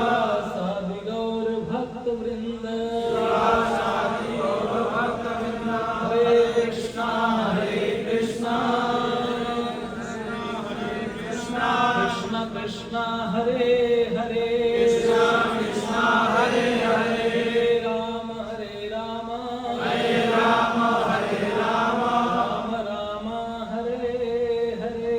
शिवासादि गौर भक्त वृंद हरे कृष्णा कृष्ण कृष्ण हरे हरे हरे राम राम हरे हरे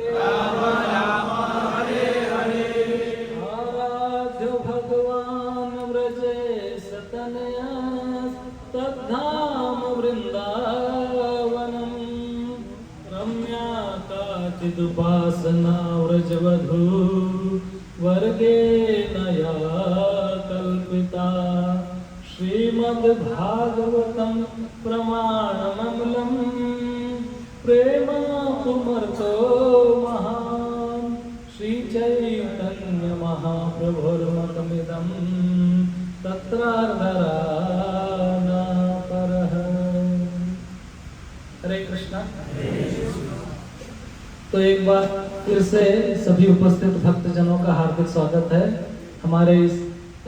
आराध्य भगवान व्रजे सतनया तद्धाम वृंदावनम रम्या काचिदुपासना व्रजवधू वर्गे नया कल्पिता श्रीमद्भागवतं प्रमाणममलं प्रेमापुमर्तो महान् श्रीचैतन्यमहाप्रभुर्मतमिदं तत्रार्धरानापरः। हरे कृष्णा। तो एक बार फिर से सभी उपस्थित भक्तजनों का हार्दिक स्वागत है हमारे इस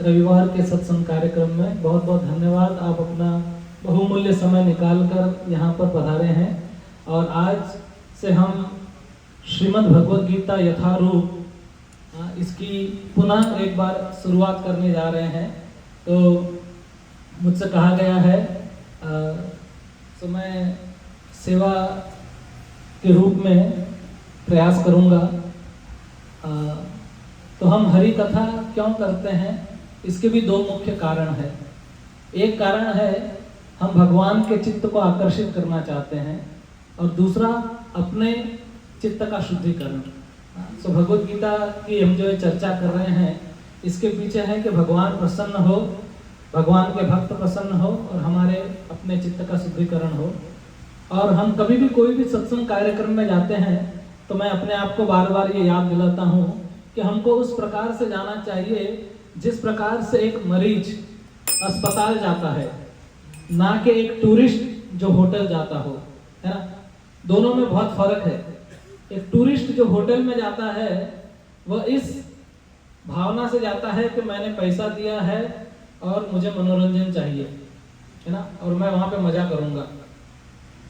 रविवार के सत्संग कार्यक्रम में। बहुत बहुत धन्यवाद, आप अपना बहुमूल्य समय निकालकर यहाँ पर पधारे हैं। और आज से हम श्रीमद् भगवद गीता यथारूप इसकी पुनः एक बार शुरुआत करने जा रहे हैं। तो मुझसे कहा गया है तो मैं सेवा के रूप में प्रयास करूंगा। तो हम हरि कथा क्यों करते हैं, इसके भी दो मुख्य कारण हैं। एक कारण है हम भगवान के चित्त को आकर्षित करना चाहते हैं, और दूसरा अपने चित्त का शुद्धिकरण। तो भगवद गीता की हम जो चर्चा कर रहे हैं, इसके पीछे है कि भगवान प्रसन्न हो, भगवान के भक्त प्रसन्न हो, और हमारे अपने चित्त का शुद्धिकरण हो। और हम कभी भी कोई भी सत्संग कार्यक्रम में जाते हैं तो मैं अपने आप को बार बार ये याद दिलाता हूँ कि हमको उस प्रकार से जाना चाहिए जिस प्रकार से एक मरीज अस्पताल जाता है, ना कि एक टूरिस्ट जो होटल जाता हो, है ना। दोनों में बहुत फर्क है। एक टूरिस्ट जो होटल में जाता है वह इस भावना से जाता है कि मैंने पैसा दिया है और मुझे मनोरंजन चाहिए, है ना, और मैं वहाँ पे मजा करूँगा।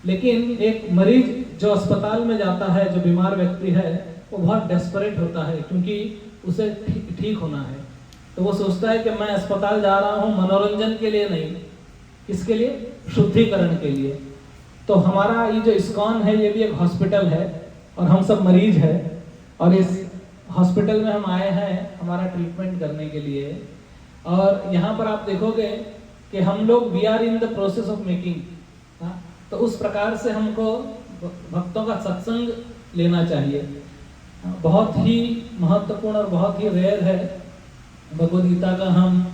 लेकिन एक मरीज जो अस्पताल में जाता है, जो बीमार व्यक्ति है, वो बहुत डेस्परेट होता है क्योंकि उसे ठीक होना है। तो वो सोचता है कि मैं अस्पताल जा रहा हूँ मनोरंजन के लिए नहीं, किसके लिए? शुद्धिकरण के लिए। तो हमारा ये जो इस्कॉन है, ये भी एक हॉस्पिटल है और हम सब मरीज हैं, और इस हॉस्पिटल में हम आए हैं हमारा ट्रीटमेंट करने के लिए। और यहाँ पर आप देखोगे कि हम लोग we are in the process of making. तो उस प्रकार से हमको भक्तों का सत्संग लेना चाहिए। बहुत ही महत्वपूर्ण और बहुत ही रेयर है भगवद गीता का हम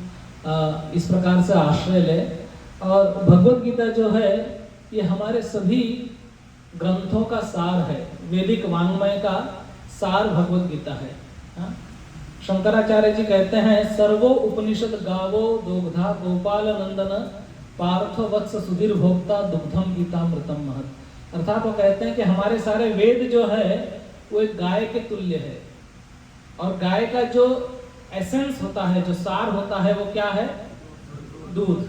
इस प्रकार से आश्रय लें। और भगवद गीता जो है ये हमारे सभी ग्रंथों का सार है, वैदिक वाङ्मय का सार भगवद गीता है। शंकराचार्य जी कहते हैं, सर्वो उपनिषद गावो दोग्धा गोपाल नंदन पार्थ वत्स सुधीर भोक्ता दुग्धम गीतामृतम महत्। अर्थात वो कहते हैं कि हमारे सारे वेद जो है वो एक गाय के तुल्य है, और गाय का जो एसेंस होता है, जो सार होता है, वो क्या है? दूध,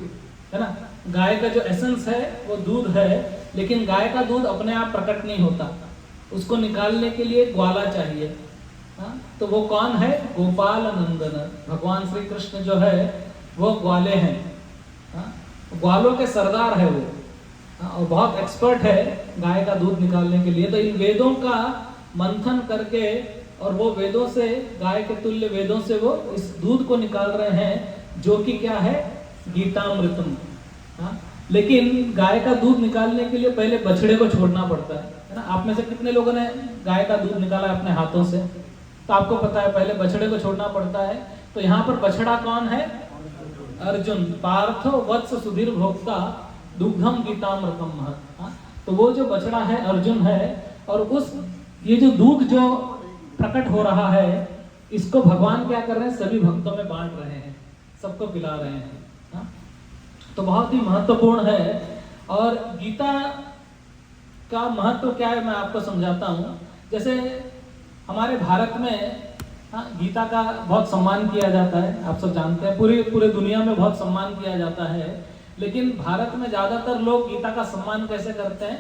है ना। गाय का जो एसेंस है वो दूध है, लेकिन गाय का दूध अपने आप प्रकट नहीं होता, उसको निकालने के लिए ग्वाला चाहिए। तो वो कौन है? गोपाल नंदन, भगवान श्री कृष्ण जो है वो ग्वाले हैं, ग्वालों के सरदार है वो, और बहुत एक्सपर्ट है गाय का दूध निकालने के लिए। तो इन वेदों का मंथन करके, और वो वेदों से, गाय के तुल्य वेदों से वो इस दूध को निकाल रहे हैं, जो कि क्या है? गीतामृतम। लेकिन गाय का दूध निकालने के लिए पहले बछड़े को छोड़ना पड़ता है ना। आप में से कितने लोगों ने गाय का दूध निकाला है अपने हाथों से? तो आपको पता है पहले बछड़े को छोड़ना पड़ता है। तो यहाँ पर बछड़ा कौन है? अर्जुन। पार्थो वत्स सुधीर भोक्ता दुग्धम गीतामृतम महत्। तो वो जो बछड़ा है अर्जुन है, और उस ये जो दूध जो प्रकट हो रहा है, इसको भगवान क्या कर रहे हैं? सभी भक्तों में बांट रहे हैं, सबको पिला रहे हैं। तो बहुत ही महत्वपूर्ण है। और गीता का महत्व क्या है मैं आपको समझाता हूँ। जैसे हमारे भारत में गीता का बहुत सम्मान किया जाता है, आप सब जानते हैं, पूरे दुनिया में बहुत सम्मान किया जाता है। लेकिन भारत में ज़्यादातर लोग गीता का सम्मान कैसे करते हैं?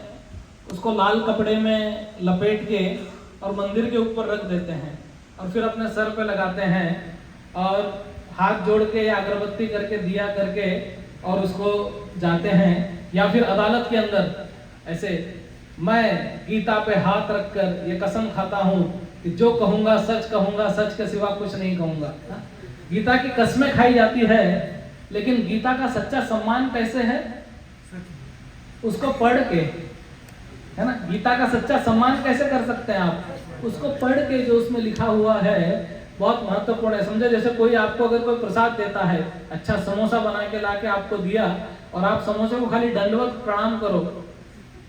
उसको लाल कपड़े में लपेट के और मंदिर के ऊपर रख देते हैं और फिर अपने सर पे लगाते हैं और हाथ जोड़ के या अगरबत्ती करके दिया करके और उसको जाते हैं, या फिर अदालत के अंदर ऐसे, मैं गीता पे हाथ रखकर ये कसम खाता हूँ कि जो कहूँगा सच कहूँगा, सच के सिवा कुछ नहीं कहूँगा। गीता की कसमें खाई जाती है, लेकिन गीता का सच्चा सम्मान कैसे है? उसको पढ़ के, है ना, गीता का सच्चा सम्मान कैसे कर सकते हैं आप? उसको पढ़ के जो उसमें लिखा हुआ है बहुत महत्वपूर्ण है। समझो जैसे कोई आपको अगर कोई प्रसाद देता है, अच्छा समोसा बना के लाके आपको दिया और आप समोसे को खाली दंडवत प्रणाम करो,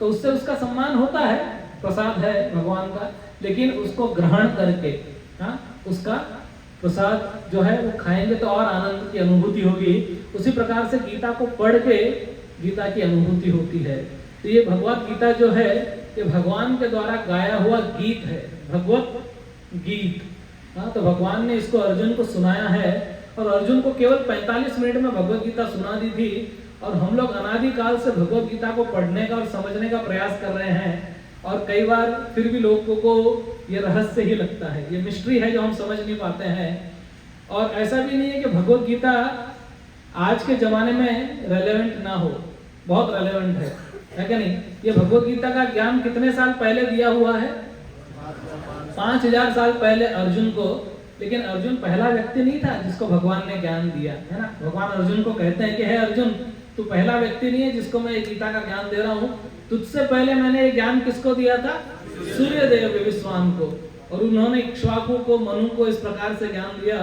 तो उससे उसका सम्मान होता है, प्रसाद है भगवान का। लेकिन उसको ग्रहण करके उसका प्रसाद जो है वो खाएंगे तो और आनंद की अनुभूति होगी। उसी प्रकार से गीता को पढ़ के गीता की अनुभूति होती है। तो ये भगवत गीता जो है ये भगवान के द्वारा गाया हुआ गीत है, भगवत गीत। तो भगवान ने इसको अर्जुन को सुनाया है और अर्जुन को केवल 45 मिनट में भगवत गीता सुना दी थी। और हम लोग अनादिकाल से भगवत गीता को पढ़ने का और समझने का प्रयास कर रहे हैं, और कई बार फिर भी लोगों को ये रहस्य ही लगता है, ये मिस्ट्री है जो हम समझ नहीं पाते हैं। और ऐसा भी नहीं है कि भगवत गीता आज के जमाने में रेलेवेंट ना हो, बहुत रेलेवेंट है क्या नहीं? ये भगवत गीता का ज्ञान कितने साल पहले दिया हुआ है? 5000 साल पहले अर्जुन को। लेकिन अर्जुन पहला व्यक्ति नहीं था जिसको भगवान ने ज्ञान दिया, है ना। भगवान अर्जुन को कहते हैं कि हे अर्जुन, तू पहला व्यक्ति नहीं है जिसको मैं गीता का ज्ञान दे रहा हूँ। तुझसे पहले मैंने ये ज्ञान किसको दिया था? सूर्यदेव विश्वान को, और उन्होंने इक्ष्वाकु को, मनु को इस प्रकार से ज्ञान दिया।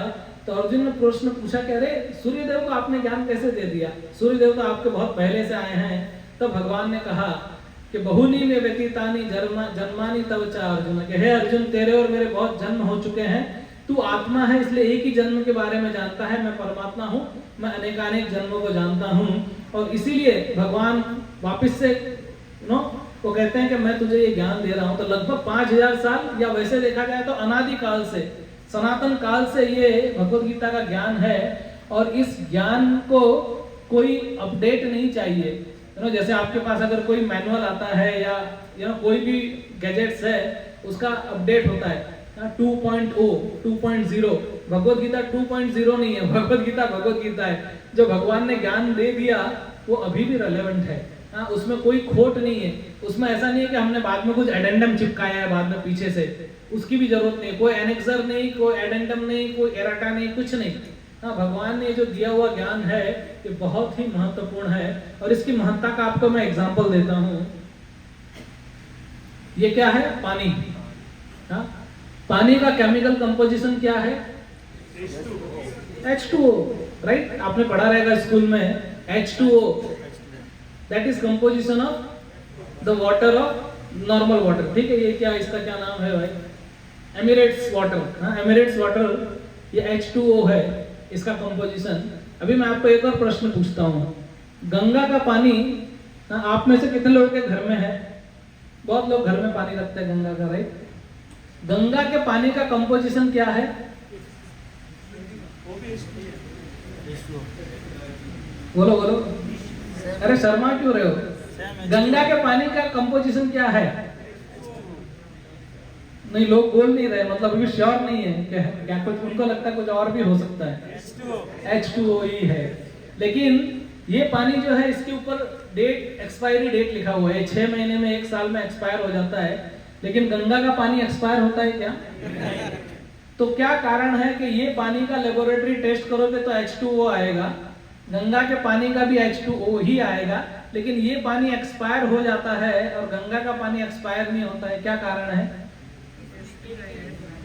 तो अर्जुन ने प्रश्न पूछा कि अरे सूर्यदेव को आपने ज्ञान कैसे दे दिया? सूर्यदेव तो आपके बहुत पहले से आए हैं। तो भगवान ने कहा कि बहुनी में व्यतीतानी जन्मानी तव चा अर्जुन, कि हे अर्जुन, तेरे और मेरे बहुत जन्म हो चुके हैं, तू आत्मा है इसलिए एक ही जन्म के बारे में जानता है, मैं परमात्मा हूँ, मैं अनेकानेक जन्मों को जानता हूँ। और इसीलिए भगवान वापस से वो कहते हैं कि मैं तुझे ये ज्ञान दे रहा हूँ। तो लगभग 5000 साल, या वैसे देखा जाए तो अनादि काल से, सनातन काल से ये भगवत गीता का ज्ञान है। और इस ज्ञान को कोई अपडेट नहीं चाहिए। जैसे आपके पास अगर कोई मैनुअल आता है या कोई भी गैजेट्स है, उसका अपडेट होता है 2.0, 2.0। भगवत गीता 2.0 नहीं है, भगवत गीता है। जो भगवान ने ज्ञान दे दिया वो अभी भी रेलेवेंट है। उसमें कोई खोट नहीं है। उसमें ऐसा नहीं है कि हमने बाद में कुछ एडेंडम चिपकाया है बाद में पीछे से, उसकी भी जरूरत नहीं। कोई एनेक्सर नहीं, कोई एडेंडम नहीं, कोई एराटा नहीं, कुछ नहीं। भगवान ने जो दिया हुआ ज्ञान है ये बहुत ही महत्वपूर्ण है। और इसकी महत्ता का आपको मैं एग्जांपल देता हूँ। ये क्या है? पानी। पानी का केमिकल कंपोजिशन क्या है? H2O, right? आपने पढ़ा रहेगा स्कूल में H2O, that is composition of the water of normal water. ठीक है, ये क्या, इसका क्या नाम है भाई? Emirates water. एमिरेट्स वाटर ये H2O है इसका कंपोजिशन। अभी मैं आपको एक और प्रश्न पूछता हूँ। गंगा का पानी आप में से कितने लोगों के घर में है? बहुत लोग घर में पानी रखते हैं गंगा का, राइट? गंगा के पानी का कंपोजिशन क्या है? बोलो बोलो, अरे शर्मा क्यों रहे हो? गंगा के पानी का कंपोजिशन क्या है? नहीं, लोग बोल नहीं रहे, मतलब अभी श्योर नहीं है क्या कुछ, उनको लगता है कुछ और भी हो सकता है। H2O ही है। लेकिन ये पानी जो है इसके ऊपर डेट, एक्सपायरी डेट लिखा हुआ है। 6 महीने में, 1 साल में एक्सपायर हो जाता है। लेकिन गंगा का पानी एक्सपायर होता है क्या? तो क्या कारण है कि ये पानी का लेबोरेटरी टेस्ट करोगे तो H2O आएगा, गंगा के पानी का भी H2O ही आएगा, लेकिन ये पानी एक्सपायर हो जाता है और गंगा का पानी एक्सपायर नहीं होता है। क्या कारण है?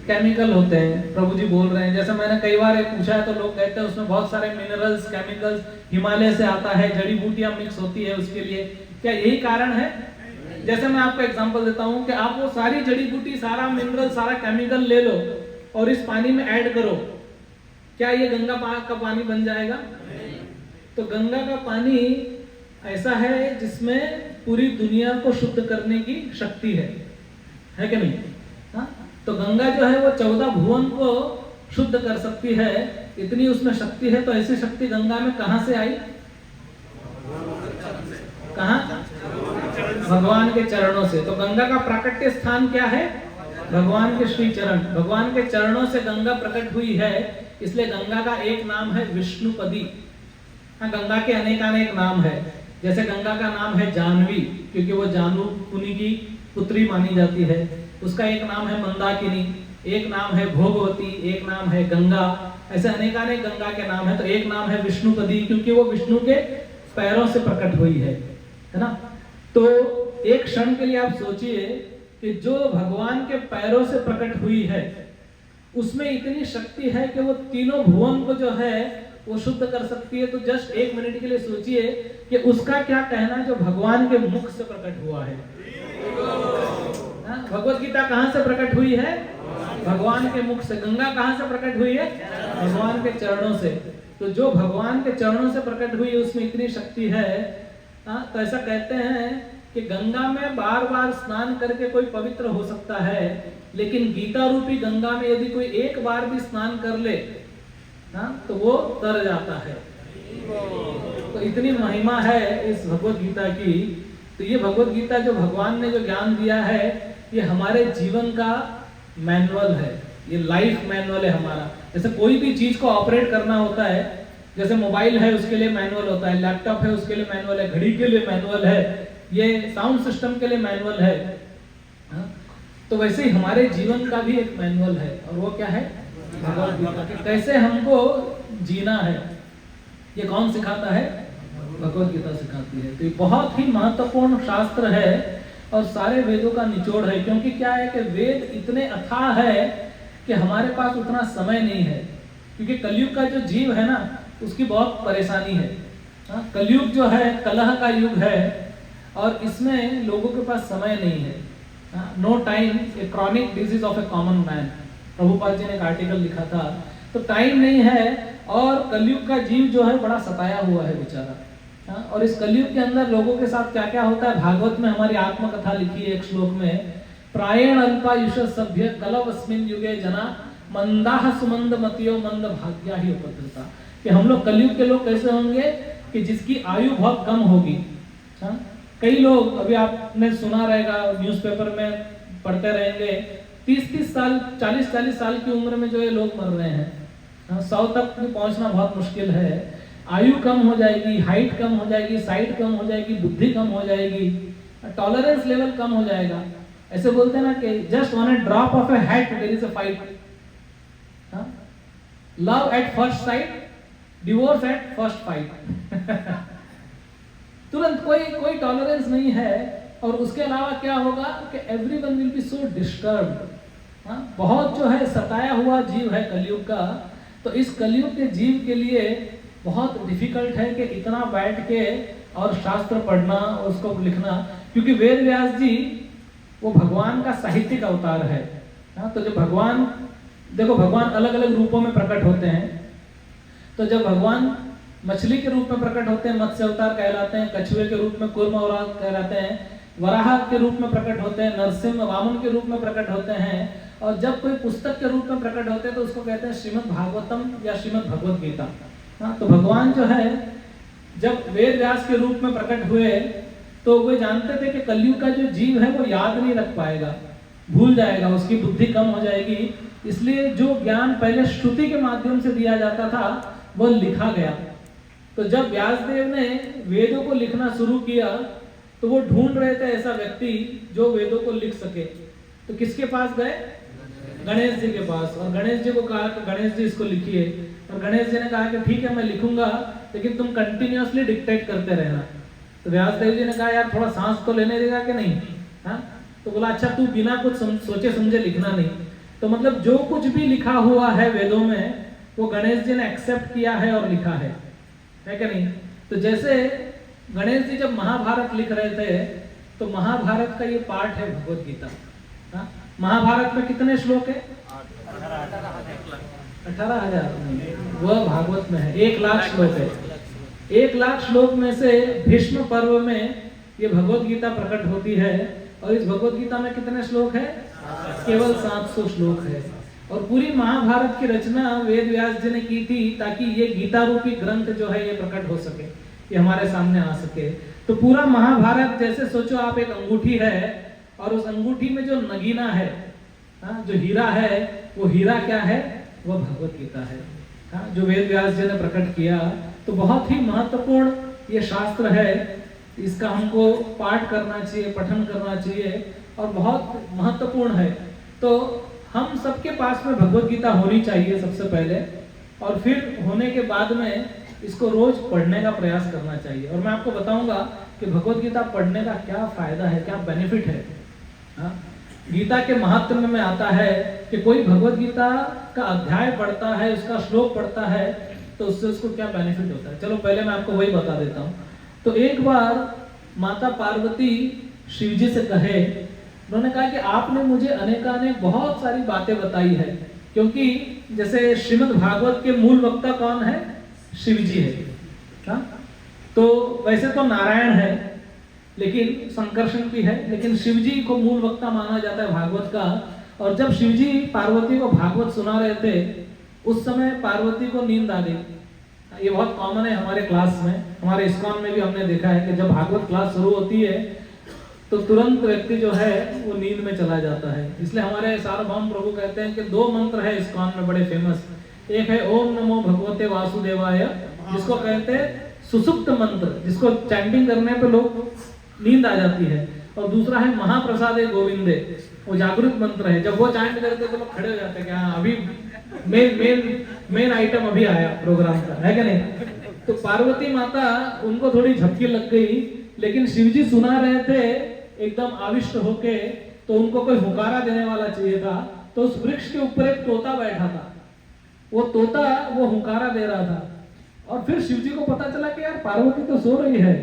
केमिकल होते हैं। प्रभु जी बोल रहे हैं, जैसे मैंने कई बार एक पूछा है तो लोग कहते हैं उसमें बहुत सारे मिनरल्स, केमिकल्स हिमालय से आता है, जड़ी बूटियां मिक्स होती है उसके लिए। क्या यही कारण है? जैसे मैं आपको एग्जांपल देता हूं कि आप वो सारी जड़ी बूटी, सारा मिनरल, सारा केमिकल ले लो और इस पानी में ऐड करो, क्या ये गंगा का पानी बन जाएगा? तो गंगा का पानी ऐसा है जिसमें पूरी दुनिया को शुद्ध करने की शक्ति है कि नहीं? तो गंगा जो है वो 14 भुवन को शुद्ध कर सकती है, इतनी उसमें शक्ति है। तो ऐसी शक्ति गंगा में कहां से आई? कहां? भगवान के चरणों से। तो गंगा का प्राकट्य स्थान क्या है? भगवान के श्री चरण। भगवान के चरणों से गंगा प्रकट हुई है, इसलिए गंगा का एक नाम है विष्णुपदी। हाँ, गंगा के अनेक नाम है। जैसे गंगा का नाम है जानवी, क्योंकि वो जानू मुनि की पुत्री मानी जाती है। उसका एक नाम है मंदाकिनी, एक नाम है भोगवती, एक नाम है गंगा। ऐसे अनेक गंगा के नाम है। तो एक नाम है विष्णुपदी, क्योंकि वो विष्णु के पैरों से प्रकट हुई है ना। तो एक क्षण के लिए आप सोचिए कि जो भगवान के पैरों से प्रकट हुई है, उसमें इतनी शक्ति है कि वो तीनों भुवन को जो है वो शुद्ध कर सकती है। तो जस्ट 1 मिनट के लिए सोचिए कि उसका क्या कहना जो भगवान के मुख से प्रकट हुआ है। भगवत गीता कहां से प्रकट हुई है? भगवान के मुख से। गंगा कहां से प्रकट हुई है? भगवान के चरणों से। तो जो भगवान के चरणों से प्रकट हुई है उसमें इतनी शक्ति है। तो ऐसा कहते हैं कि गंगा में बार बार स्नान करके कोई पवित्र हो सकता है, लेकिन गीता रूपी गंगा में यदि कोई एक बार भी स्नान कर ले तो वो तर जाता है। तो इतनी महिमा है इस भगवत गीता की। तो ये भगवत गीता जो भगवान ने जो ज्ञान दिया है, ये हमारे जीवन का मैनुअल है, ये लाइफ मैनुअल है हमारा। जैसे कोई भी चीज को ऑपरेट करना होता है, जैसे मोबाइल है उसके लिए मैनुअल होता है, लैपटॉप है उसके लिए मैनुअल है, घड़ी के लिए मैनुअल है, ये साउंड सिस्टम के लिए मैनुअल है। तो वैसे ही हमारे जीवन का भी एक मैनुअल है, और वो क्या है? भगवत गीता। कि कैसे हमको जीना है, ये कौन सिखाता है? भगवत गीता सिखाती है। तो ये बहुत ही महत्वपूर्ण शास्त्र है और सारे वेदों का निचोड़ है। क्योंकि क्या है कि वेद इतने अथाह है कि हमारे पास उतना समय नहीं है। क्योंकि कलयुग का जो जीव है ना, उसकी बहुत परेशानी है। कलयुग जो है कलह का युग है, और इसमें लोगों के पास समय नहीं है। No time, a chronic disease of a common man, Prabhupada ji ने एक आर्टिकल लिखा था। तो टाइम नहीं है, और कलयुग का जीव जो है बड़ा सताया हुआ है बेचारा। और इस कलयुग के अंदर लोगों के साथ क्या क्या होता है? भागवत में हमारी आत्मकथा लिखी है एक श्लोक में, प्रायण अल्पायुष सभ्य कलवस्मिन युगे जना मंदाह सुमंद मतियो मंद भाग्या ही उपद्रता। कि हम लोग कलयुग के लोग कैसे होंगे कि जिसकी आयु बहुत कम होगी। कई लोग, अभी आपने सुना रहेगा, न्यूज़पेपर में पढ़ते रहेंगे, 30-30 साल 40-40 साल की उम्र में जो ये लोग मर रहे हैं। 100 तक पहुंचना बहुत मुश्किल है। आयु कम हो जाएगी, हाइट कम हो जाएगी, साइट कम हो जाएगी, बुद्धि कम हो जाएगी, टॉलरेंस लेवल कम हो जाएगा। ऐसे बोलते हैं ना कि just on a drop of a hat there is a fight. Love at first sight, divorce at first fight. तुरंत कोई टॉलरेंस नहीं है। और उसके अलावा क्या होगा कि everyone will be so disturbed. बहुत जो है सताया हुआ जीव है कलयुग का। तो इस कलयुग के जीव के लिए बहुत डिफिकल्ट है कि इतना बैठ के और शास्त्र पढ़ना और उसको लिखना, क्योंकि वेद व्यास जी वो भगवान का साहित्यिक अवतार है। तो जब भगवान, देखो भगवान अलग अलग रूपों में प्रकट होते हैं। तो जब भगवान मछली के रूप में प्रकट होते हैं, मत्स्य अवतार कहलाते हैं, कछुए के रूप में कूर्म अवतार कहलाते हैं, वराह के रूप में प्रकट होते हैं, नरसिंह वामन के रूप में प्रकट होते हैं, और जब कोई पुस्तक के रूप में प्रकट होते हैं तो उसको कहते हैं श्रीमद् भागवतम या श्रीमद् भगवत गीता। तो भगवान जो है जब वेद व्यास के रूप में प्रकट हुए तो वे जानते थे कि कलयुग का जो जीव है वो याद नहीं रख पाएगा, भूल जाएगा, उसकी बुद्धि कम हो जाएगी। इसलिए जो ज्ञान पहले श्रुति के माध्यम से दिया जाता था वो लिखा गया। तो जब व्यासदेव ने वेदों को लिखना शुरू किया तो वो ढूंढ रहे थे ऐसा व्यक्ति जो वेदों को लिख सके। तो किसके पास गए? गणेश जी के पास। और गणेश जी को कहा कि गणेश जी इसको लिखिए। और गणेश जी ने कहा कि ठीक है मैं लिखूंगा, लेकिन तुम कंटिन्यूअसली डिक्टेट करते रहना। तो व्यासदेव जी ने कहा यार थोड़ा सांस तो लेने देगा कि नहीं? तो बोला अच्छा तू बिना कुछ सोचे समझे लिखना नहीं। तो मतलब जो कुछ भी लिखा हुआ है वेदों में वो गणेश जी ने एक्सेप्ट किया है और लिखा है कि नहीं? तो जैसे गणेश जी जब महाभारत लिख रहे थे तो महाभारत का ये पार्ट है भगवत गीता। महाभारत में कितने श्लोक है? 18,000। वह भागवत में है 1,00,000 श्लोक है। 1,00,000 श्लोक में से भीष्म पर्व में ये भगवत गीता प्रकट होती है। और इस भगवत गीता में कितने श्लोक है? केवल 700 श्लोक है। और पूरी महाभारत की रचना वेद व्यास जी ने की थी ताकि ये गीता रूपी ग्रंथ जो है ये प्रकट हो सके, ये हमारे सामने आ सके। तो पूरा महाभारत जैसे सोचो आप एक अंगूठी है और उस अंगूठी में जो नगीना है, जो हीरा है, वो हीरा क्या है? वो भगवत गीता है, जो वेद व्यास जी ने प्रकट किया। तो बहुत ही महत्वपूर्ण ये शास्त्र है, इसका हमको पाठ करना चाहिए, पठन करना चाहिए और बहुत महत्वपूर्ण है। तो हम सबके पास में भगवत गीता होनी चाहिए सबसे पहले, और फिर होने के बाद में इसको रोज पढ़ने का प्रयास करना चाहिए। और मैं आपको बताऊंगा कि भगवत गीता पढ़ने का क्या फायदा है, क्या बेनिफिट है। गीता के महात्म्य में आता है कि कोई भगवत गीता का अध्याय पढ़ता है, उसका श्लोक पढ़ता है, तो उससे उसको क्या बेनिफिट होता है। चलो पहले मैं आपको वही बता देता हूँ। तो एक बार माता पार्वती शिव जी से कहे, उन्होंने कहा कि आपने मुझे अनेकानेक बहुत सारी बातें बताई है, क्योंकि जैसे श्रीमद् भागवत के मूल वक्ता कौन है? शिव जी है। तो वैसे तो नारायण है, लेकिन संकर्षण भी है, लेकिन शिव जी को मूल वक्ता माना जाता है भागवत का। और जब शिव जी पार्वती को भागवत सुना रहे थे, उस समय पार्वती को नींद आ गई। ये बहुत कॉमन है हमारे क्लास में, हमारे इस्कॉन में भी हमने देखा है कि जब भागवत क्लास शुरू होती है तो तुरंत व्यक्ति जो है वो नींद में चला जाता है। इसलिए हमारे सार्वभौम प्रभु कहते हैं कि 2 मंत्र है इस्कॉन में बड़े फेमस। एक है ओम नमो भगवते वासुदेवाय, जिसको कहते हैं सुसुप्त मंत्र, जिसको चैंटिंग करने पे लोग नींद आ जाती है। और दूसरा है महाप्रसादे गोविंदे, वो जागृत मंत्र है। जब वो चैंट करते तो लोग खड़े हो जाते हैं कि हाँ अभी मेन आइटम अभी आया प्रोग्राम का, है कि नहीं। तो पार्वती माता उनको थोड़ी झपकी लग गई, लेकिन शिवजी सुना रहे थे एकदम आविष्ट होके, तो उनको कोई हुकारा देने वाला चाहिए था। तो उस वृक्ष के ऊपर एक तोता बैठा था, वो तोता वो हुकारा दे रहा था। और फिर शिवजी को पता चला कि यार पार्वती तो सो रही है।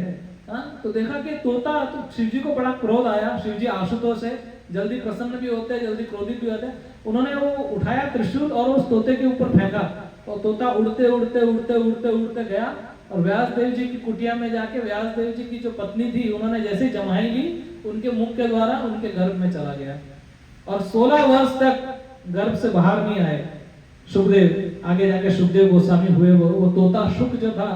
तो देखा कि तोता, तो शिवजी को बड़ा क्रोध आया। शिवजी आशुतोष है, जल्दी प्रसन्न भी होते हैं, जल्दी क्रोधित भी होते हैं। उन्होंने वो उठाया त्रिशूल और उस तोते के ऊपर फेंका, और तोता उड़ते उड़ते उड़ते उड़ते उड़ते गया और व्यास देव जी की कुटिया में जाके व्यास देव जी की जो पत्नी थी, उन्होंने जैसे जमाई ली, उनके मुख के द्वारा उनके गर्भ में चला गया। और 16 वर्ष तक गर्भ से बाहर नहीं आए सुखदेव। आगे जाके सुखदेव गोस्वामी हुए। वो तोता शुक जो था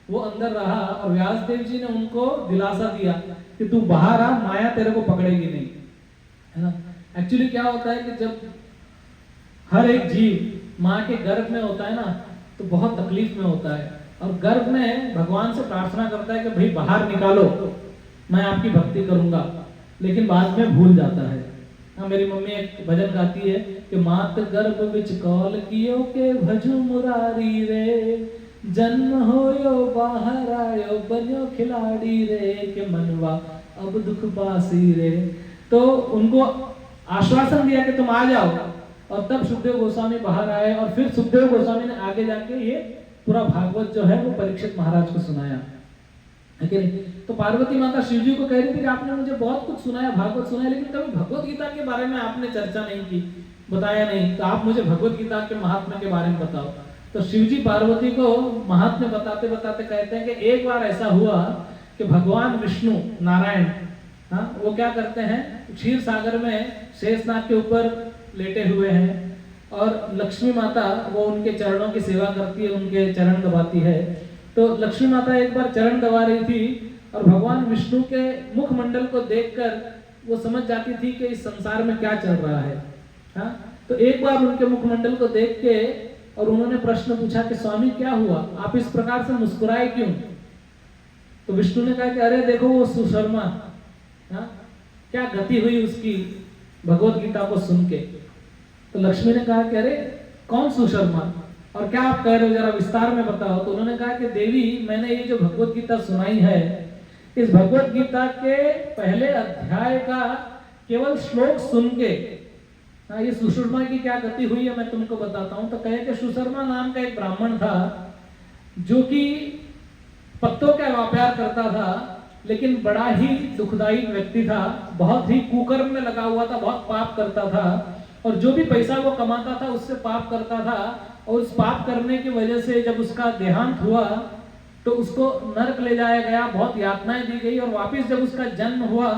वो अंदर रहा, और व्यास देव जी ने उनको दिलासा दिया कि तू बाहर आ, माया तेरे को पकड़ेगी नहीं, है ना। एक्चुअली क्या होता है कि जब हर एक जीव माँ के गर्भ में होता है ना, तो बहुत तकलीफ में होता है, और गर्भ में भगवान से प्रार्थना करता है कि भाई बाहर निकालो, मैं आपकी भक्ति करूंगा, लेकिन बाद में भूल जाता है। मेरी मम्मी एक भजन गाती है कि मात गर्भ विच कौल कियो के भजू मुरारी रे, जन्म होयो बाहर आयो बनो खिलाड़ी रे, के मनवा अब दुख बासी रे। तो उनको आश्वासन दिया कि तुम आ जाओ, और तब सुखदेव गोस्वामी बाहर आए, और फिर सुखदेव गोस्वामी ने आगे जाके ये पूरा भागवत जो है वो परीक्षित महाराज को सुनाया, है कि नहीं। तो पार्वती माता शिव जी को कह रही थी कि आपने मुझे बहुत कुछ सुनाया, भागवत सुनाया, लेकिन कभी भगवत गीता के बारे में आपने चर्चा नहीं की, बताया नहीं। तो आप मुझे भगवत गीता के महात्म्य के बारे में बताओ। तो शिव जी पार्वती को महात्म्य बताते बताते कहते हैं कि एक बार ऐसा हुआ कि भगवान विष्णु नारायण, वो क्या करते हैं, क्षीर सागर में शेषनाग के ऊपर लेटे हुए हैं, और लक्ष्मी माता वो उनके चरणों की सेवा करती है, उनके चरण दबाती है। तो लक्ष्मी माता एक बार चरण दबा रही थी, और भगवान विष्णु के मुखमंडल को देखकर वो समझ जाती थी कि इस संसार में क्या चल रहा है। तो एक बार उनके मुखमंडल को देख के और उन्होंने प्रश्न पूछा कि स्वामी क्या हुआ, आप इस प्रकार से मुस्कुराए क्यों। तो विष्णु ने कहा कि अरे देखो वो सुशर्मा, क्या गति हुई उसकी भगवत गीता को सुन के। तो लक्ष्मी ने कहा कि अरे कौन सुशर्मा, और क्या आप कह रहे हो, जरा विस्तार में बताओ। तो उन्होंने कहा कि देवी, मैंने ये जो भगवत गीता सुनाई है, इस भगवत गीता के पहले अध्याय का केवल श्लोक सुन के ये सुशर्मा की क्या गति हुई है मैं तुमको बताता हूं। तो कहे कि सुशर्मा नाम का एक ब्राह्मण था, जो कि पत्तों का व्यापार करता था, लेकिन बड़ा ही दुखदायी व्यक्ति था, बहुत ही कुकर्म में लगा हुआ था, बहुत पाप करता था, और जो भी पैसा वो कमाता था उससे पाप करता था। और उस पाप करने की वजह से जब उसका देहांत हुआ तो उसको नरक ले जाया गया, बहुत यातनाएं दी गई, और वापस जब उसका जन्म हुआ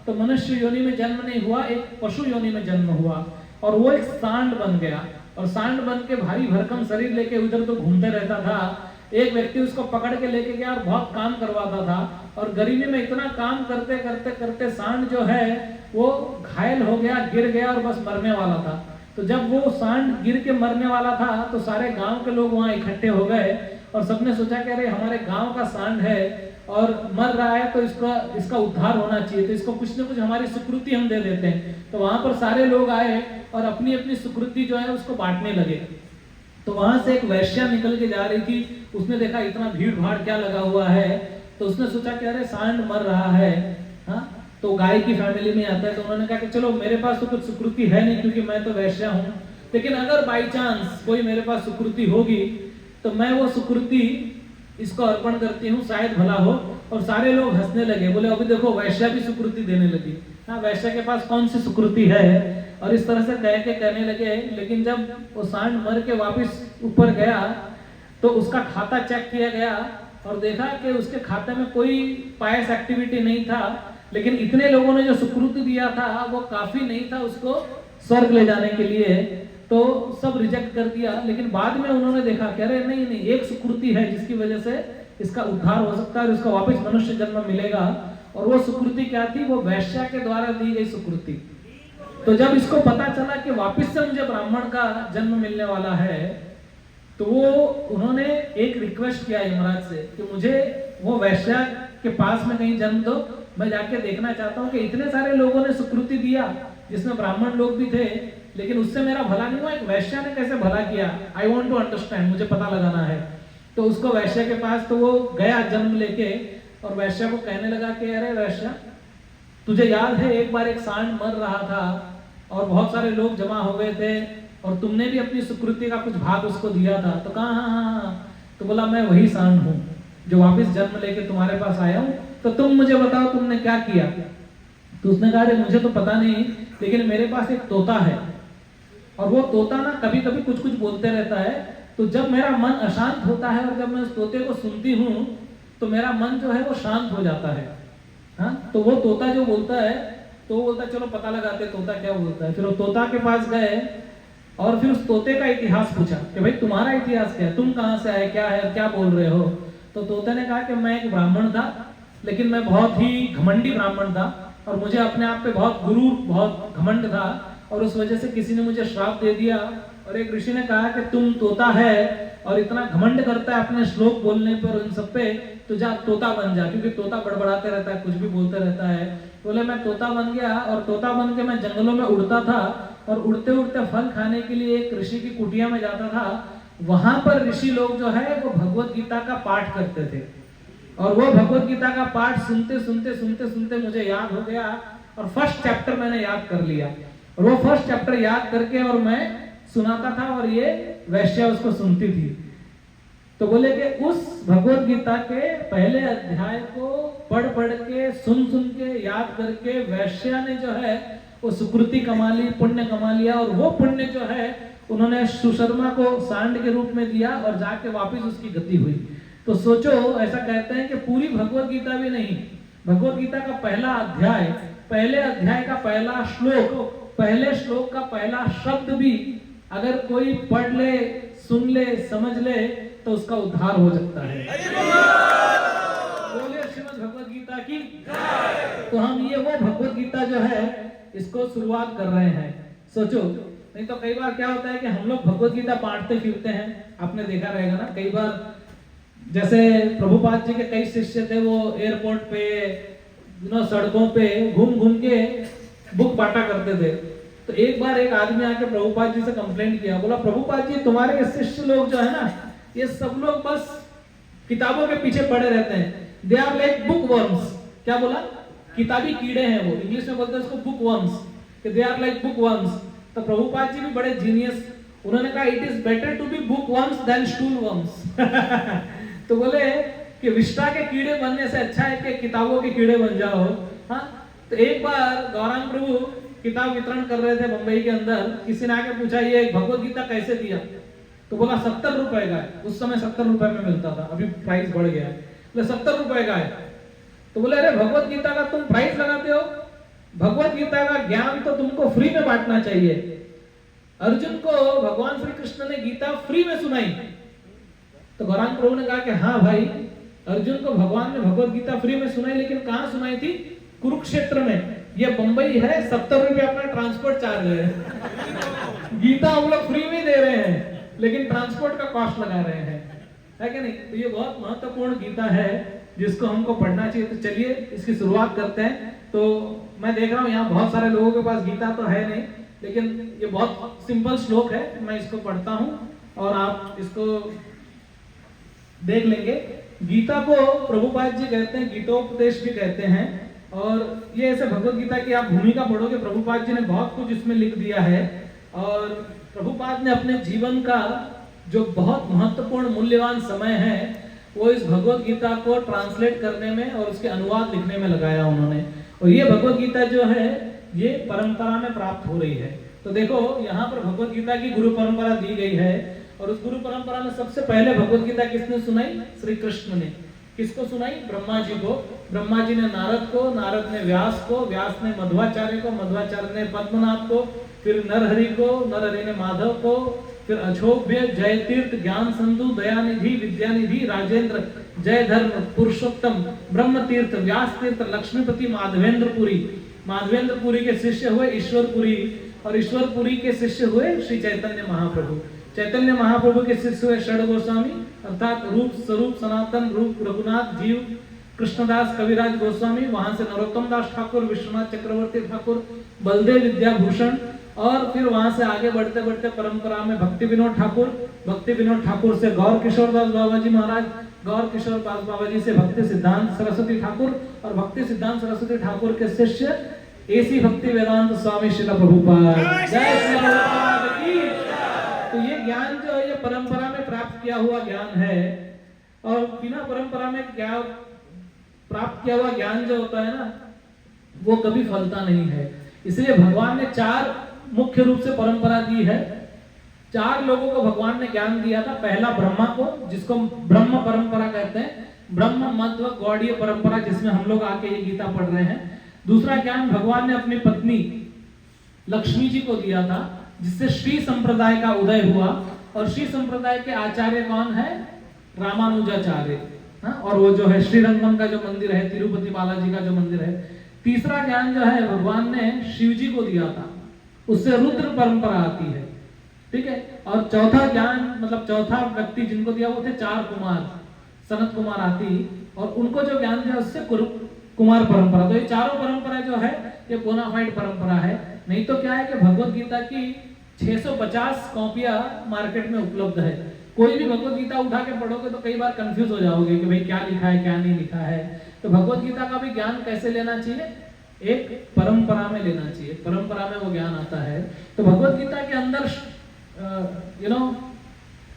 तो मनुष्य योनि में जन्म नहीं हुआ, एक पशु योनि में जन्म हुआ और वो एक सांड बन गया और सांड बन के भारी भरकम शरीर लेके उधर तो घूमते रहता था। एक व्यक्ति उसको पकड़ के लेके गया और बहुत काम करवाता था और गर्मी में इतना काम करते करते करते सांड जो है वो घायल हो गया, गिर गया और बस मरने वाला था। तो जब वो सांड गिर के मरने वाला था तो सारे गांव के लोग वहां इकट्ठे हो गए और सबने सोचा कि अरे हमारे गांव का सांड है और मर रहा है तो इसका उद्धार होना चाहिए, तो इसको कुछ न कुछ हमारी सुकृति हम दे देते हैं। तो वहां पर सारे लोग आए और अपनी अपनी सुकृति जो है उसको बांटने लगे। तो वहां से एक वैश्या निकल के जा रही थी, उसने देखा इतना भीड़ भाड़ क्या लगा हुआ है, तो उसने सोचा कि अरे सांड मर रहा है। हाँ, तो गाय की फैमिली में आता है, तो उन्होंने कहा कि चलो मेरे पास तो कुछ सुकृति है नहीं क्योंकि मैं तो वैश्या हूँ, लेकिन अगर बाई चांस कोई मेरे पास सुकृति होगी तो मैं वो सुकृति इसको अर्पण करती हूँ, शायद भला हो। और सारे लोग हंसने लगे, बोले अभी देखो वैश्या भी सुकृति देने लगी। हाँ, वैश्या के पास कौन सी सुकृति है, और इस तरह से कहने लगे। लेकिन जब वो सांड मर के वापस ऊपर गया तो उसका खाता चेक किया गया और देखा कि उसके खाते में कोई पायस एक्टिविटी नहीं था, लेकिन इतने लोगों ने जो सुकृति दिया था वो काफी नहीं था उसको स्वर्ग ले जाने के लिए, तो सब रिजेक्ट कर दिया। लेकिन बाद में उन्होंने देखा कि अरे नहीं, एक सुकृति है जिसकी वजह से इसका उद्धार हो सकता है और इसका वापस मनुष्य जन्म मिलेगा। और वो सुकृति क्या थी, वो वैश्या के द्वारा दी गई सुकृति। तो जब इसको पता चला कि वापस से मुझे ब्राह्मण का जन्म मिलने वाला है, तो वो उन्होंने एक रिक्वेस्ट किया यमराज से कि मुझे वो वैश्या के पास में कहीं जन्म दो, मैं जाके देखना चाहता हूँ कि इतने सारे लोगों ने सुकृति दिया जिसमें ब्राह्मण लोग भी थे, लेकिन उससे मेरा भला नहीं हुआ, एक वैश्या ने कैसे भला किया, आई वॉन्ट टू अंडरस्टैंड, मुझे पता लगाना है। तो उसको वैश्या के पास, तो वो गया जन्म लेके और वैश्या को कहने लगा कि अरे वैश्या, तुझे याद है एक बार एक सांड मर रहा था और बहुत सारे लोग जमा हो गए थे और तुमने भी अपनी सुकृति का कुछ भाग उसको दिया था। तो कहा हाँ। तो बोला मैं वही सांड हूँ जो वापस जन्म लेके तुम्हारे पास आया हूँ, तो तुम मुझे बताओ तुमने क्या किया। तो उसने कहा मुझे तो पता नहीं, लेकिन मेरे पास एक तोता है और वो तोता ना कभी कभी कुछ कुछ बोलते रहता है, तो जब मेरा मन अशांत होता है और जब मैं उस तोते को सुनती हूँ तो मेरा मन जो है वो शांत हो जाता है। हाँ, तो वो तोता जो बोलता है, तो वो बोलता है चलो पता लगाते तोता क्या बोलता है। फिर वो तोता के पास गए और फिर उस तोते का इतिहास पूछा कि भाई तुम्हारा इतिहास क्या है, तुम कहाँ से आए, क्या है, क्या बोल रहे हो। तो तोते ने कहा कि मैं एक ब्राह्मण था, लेकिन मैं बहुत ही घमंडी ब्राह्मण था और मुझे अपने आप पे बहुत गुरूर, बहुत घमंड था, और उस वजह से किसी ने मुझे श्राप दे दिया। और एक ऋषि ने कहा कि तुम तोता है और इतना घमंड करता है अपने श्लोक बोलने पर और इन सब पे, तो जा तोता बन जा, क्योंकि तोता बड़बड़ाते रहता है, कुछ भी बोलते रहता है। बोले मैं तोता बन गया और तोता बन के मैं जंगलों में उड़ता था और उड़ते उड़ते फल खाने के लिए एक ऋषि की कुटिया में जाता था। वहां पर ऋषि लोग जो है वो भगवत गीता का पाठ करते थे और वो भगवत गीता का पाठ सुनते सुनते सुनते सुनते मुझे याद हो गया और फर्स्ट चैप्टर मैंने याद कर लिया और वो फर्स्ट चैप्टर याद करके और मैं सुनाता था और ये वैश्या उसको सुनती थी। तो बोले कि उस भगवत गीता के पहले अध्याय को पढ़ पढ़ के सुन के याद करके वैश्या ने जो है वो सुकृति कमा ली, पुण्य कमा लिया, और वो पुण्य जो है उन्होंने सुशर्मा को सांड के रूप में दिया और जाके वापस उसकी गति हुई। तो सोचो, ऐसा कहते हैं कि पूरी भगवत गीता भी नहीं, भगवत गीता का पहला अध्याय, पहले अध्याय का पहला श्लोक, पहले श्लोक का पहला शब्द भी अगर कोई पढ़ ले, सुन ले, समझ ले तो उसका उद्धार हो सकता है। बोलिए श्रीमद् भगवत गीता की। तो हम ये वो भगवत गीता जो है इसको शुरुआत कर रहे हैं। सोचो, नहीं तो कई बार क्या होता है कि हम लोग भगवत गीता बांटते फिरते हैं, आपने देखा रहेगा ना, कई बार जैसे प्रभुपाद जी के कई शिष्य थे, वो एयरपोर्ट पे, सड़कों पे घूम घूम के बुक बांटा करते थे। तो एक बार एक आदमी आके प्रभुपाद जी से कंप्लेंट किया, बोला प्रभुपाद जी तुम्हारे शिष्य लोग जो है ना, ये सब लोग बस किताबों के पीछे पड़े रहते हैं, they are like bookworms. क्या बोला? किताबी कीड़े हैं वो, इंग्लिश में बोलते हैं उसको बुक वर्म्स, कि they are like bookworms. तो प्रभुपाद जी भी बड़े जीनियस, उन्होंने कहा it is better to be bookworms than stool worms. तो बोले कि विष्टा के कीड़े बनने से अच्छा है कि किताबों के कीड़े बन जाओ। हाँ, तो एक बार गौरांग प्रभु किताब वितरण कर रहे थे मुंबई के अंदर, किसी ने आके पूछा ये भगवत गीता कैसे दिया, तो बोला 70 रुपए का है। उस समय 70 रुपए में मिलता था, अभी प्राइस बढ़ गया है, बोले 70 रुपए का है। तो बोले अरे भगवत गीता का तुम प्राइस लगाते हो, भगवत गीता का ज्ञान तो तुमको फ्री में बांटना चाहिए। अर्जुन को भगवान श्री कृष्ण ने गीता फ्री में सुनाई, तो गौरांग प्रभु ने कहा कि हाँ भाई, अर्जुन को भगवान ने भगवत गीता फ्री में सुनाई, लेकिन कहाँ सुनाई थी? कुरुक्षेत्र में। ये बंबई है, 70 रुपये अपना ट्रांसपोर्ट चार्ज है। गीता हम लोग फ्री में दे रहे हैं, लेकिन ट्रांसपोर्ट का कॉस्ट लगा रहे हैं, है कि नहीं? तो ये बहुत महत्वपूर्ण गीता है जिसको हमको पढ़ना चाहिए। तो चलिए इसकी शुरुआत करते हैं। तो मैं देख रहा हूँ यहाँ बहुत सारे लोगों के पास गीता तो है नहीं, लेकिन ये बहुत सिंपल श्लोक है, मैं इसको पढ़ता हूँ और आप इसको देख लेंगे। गीता को प्रभुपाद जी कहते हैं, गीतोपदेश भी कहते हैं। और ये ऐसे भगवत गीता की आप भूमिका पढ़ोगे, प्रभुपाद जी ने बहुत कुछ इसमें लिख दिया है। और प्रभुपाद ने अपने जीवन का जो बहुत महत्वपूर्ण मूल्यवान समय है वो इस भगवत गीता को ट्रांसलेट करने में और उसके अनुवाद लिखने में लगाया उन्होंने। और ये भगवत गीता जो है ये परंपरा में प्राप्त हो रही है। तो देखो यहाँ पर भगवत गीता की गुरु परंपरा दी गई है, और उस गुरु परंपरा में सबसे पहले भगवत गीता किसने सुनाई? श्री कृष्ण ने। किसको सुनाई? ब्रह्मा जी को। ब्रह्मा जी ने नारद को, नारद ने व्यास को, व्यास ने मध्वाचार्य को, मध्वाचार्य ने पद्मनाभ को, फिर नरहरि को, नरहरि ने माधव को, फिर अछोभ्य, जयतीर्थ, ज्ञान संधु, दयानिधि, विद्यानिधि, राजेंद्र, जयधर्म, पुरुषोत्तम, ब्रह्म तीर्थ, व्यास तीर्थ, लक्ष्मीपति, माधवेंद्रपुरी। माधवेंद्रपुरी के शिष्य हुए ईश्वरपुरी, और ईश्वरपुरी के शिष्य हुए श्री चैतन्य महाप्रभु। चैतन्य महाप्रभु के शिष्य हुए षड गोस्वामी, अर्थात रूप स्वरूप सनातन रूप रघुनाथ जीव कृष्णदास कविराज गोस्वामी। वहां से नरोत्तम दास ठाकुर, विश्वनाथ चक्रवर्ती ठाकुर, बलदेव विद्याभूषण। और फिर वहां से आगे बढ़ते बढ़ते परंपरा में भक्ति विनोद ठाकुर, भक्ति विनोद ठाकुर से गौर किशोर दास बाबा जी महाराज, गौर किशोर दास बाबा जी से भक्ति सिद्धांत सरस्वती ठाकुर, और भक्ति सिद्धांत सरस्वती ठाकुर के शिष्य एसी भक्ति वेदांत स्वामी श्रील प्रभुपाद। जय श्री प्रभुपाद की। तो ये ज्ञान जो है ये परंपरा में प्राप्त किया हुआ ज्ञान है, और बिना परंपरा में क्या प्राप्त किया हुआ ज्ञान जो होता है ना वो कभी फलता नहीं है। इसलिए भगवान ने 4 मुख्य रूप से परंपरा दी है। 4 लोगों को भगवान ने ज्ञान दिया था। पहला ब्रह्मा को, जिसको ब्रह्म परंपरा कहते हैं, ब्रह्म मध्व गौड़ीय परंपरा, जिसमें हम लोग आके ये गीता पढ़ रहे हैं। दूसरा ज्ञान भगवान ने अपनी पत्नी लक्ष्मी जी को दिया था, जिससे श्री संप्रदाय का उदय हुआ। और श्री संप्रदाय के आचार्य कौन है? रामानुजाचार्य। और वो जो है श्रीरंगम का जो मंदिर है, तिरुपति बालाजी का जो मंदिर है। तीसरा ज्ञान जो है भगवान ने शिव जी को दिया था, उससे रुद्र परंपरा आती है, ठीक है। और चौथा ज्ञान मतलब चौथा व्यक्ति जिनको दिया वो थे 4 कुमार, सनत कुमार आती, और उनको जो ज्ञान दिया उससे कुमार परंपरा। तो ये चारों परंपरा जो है ये बोनाफाइड परंपरा है। नहीं तो क्या है कि भगवत गीता की 650 कॉपियां मार्केट में उपलब्ध है। कोई भी भगवत गीता उठा के पढ़ोगे तो कई बार कंफ्यूज हो जाओगे कि भाई क्या लिखा है क्या नहीं लिखा है। तो भगवत गीता का भी ज्ञान कैसे लेना चाहिए? एक परंपरा में लेना चाहिए, परंपरा में वो ज्ञान आता है। तो भगवत गीता के अंदर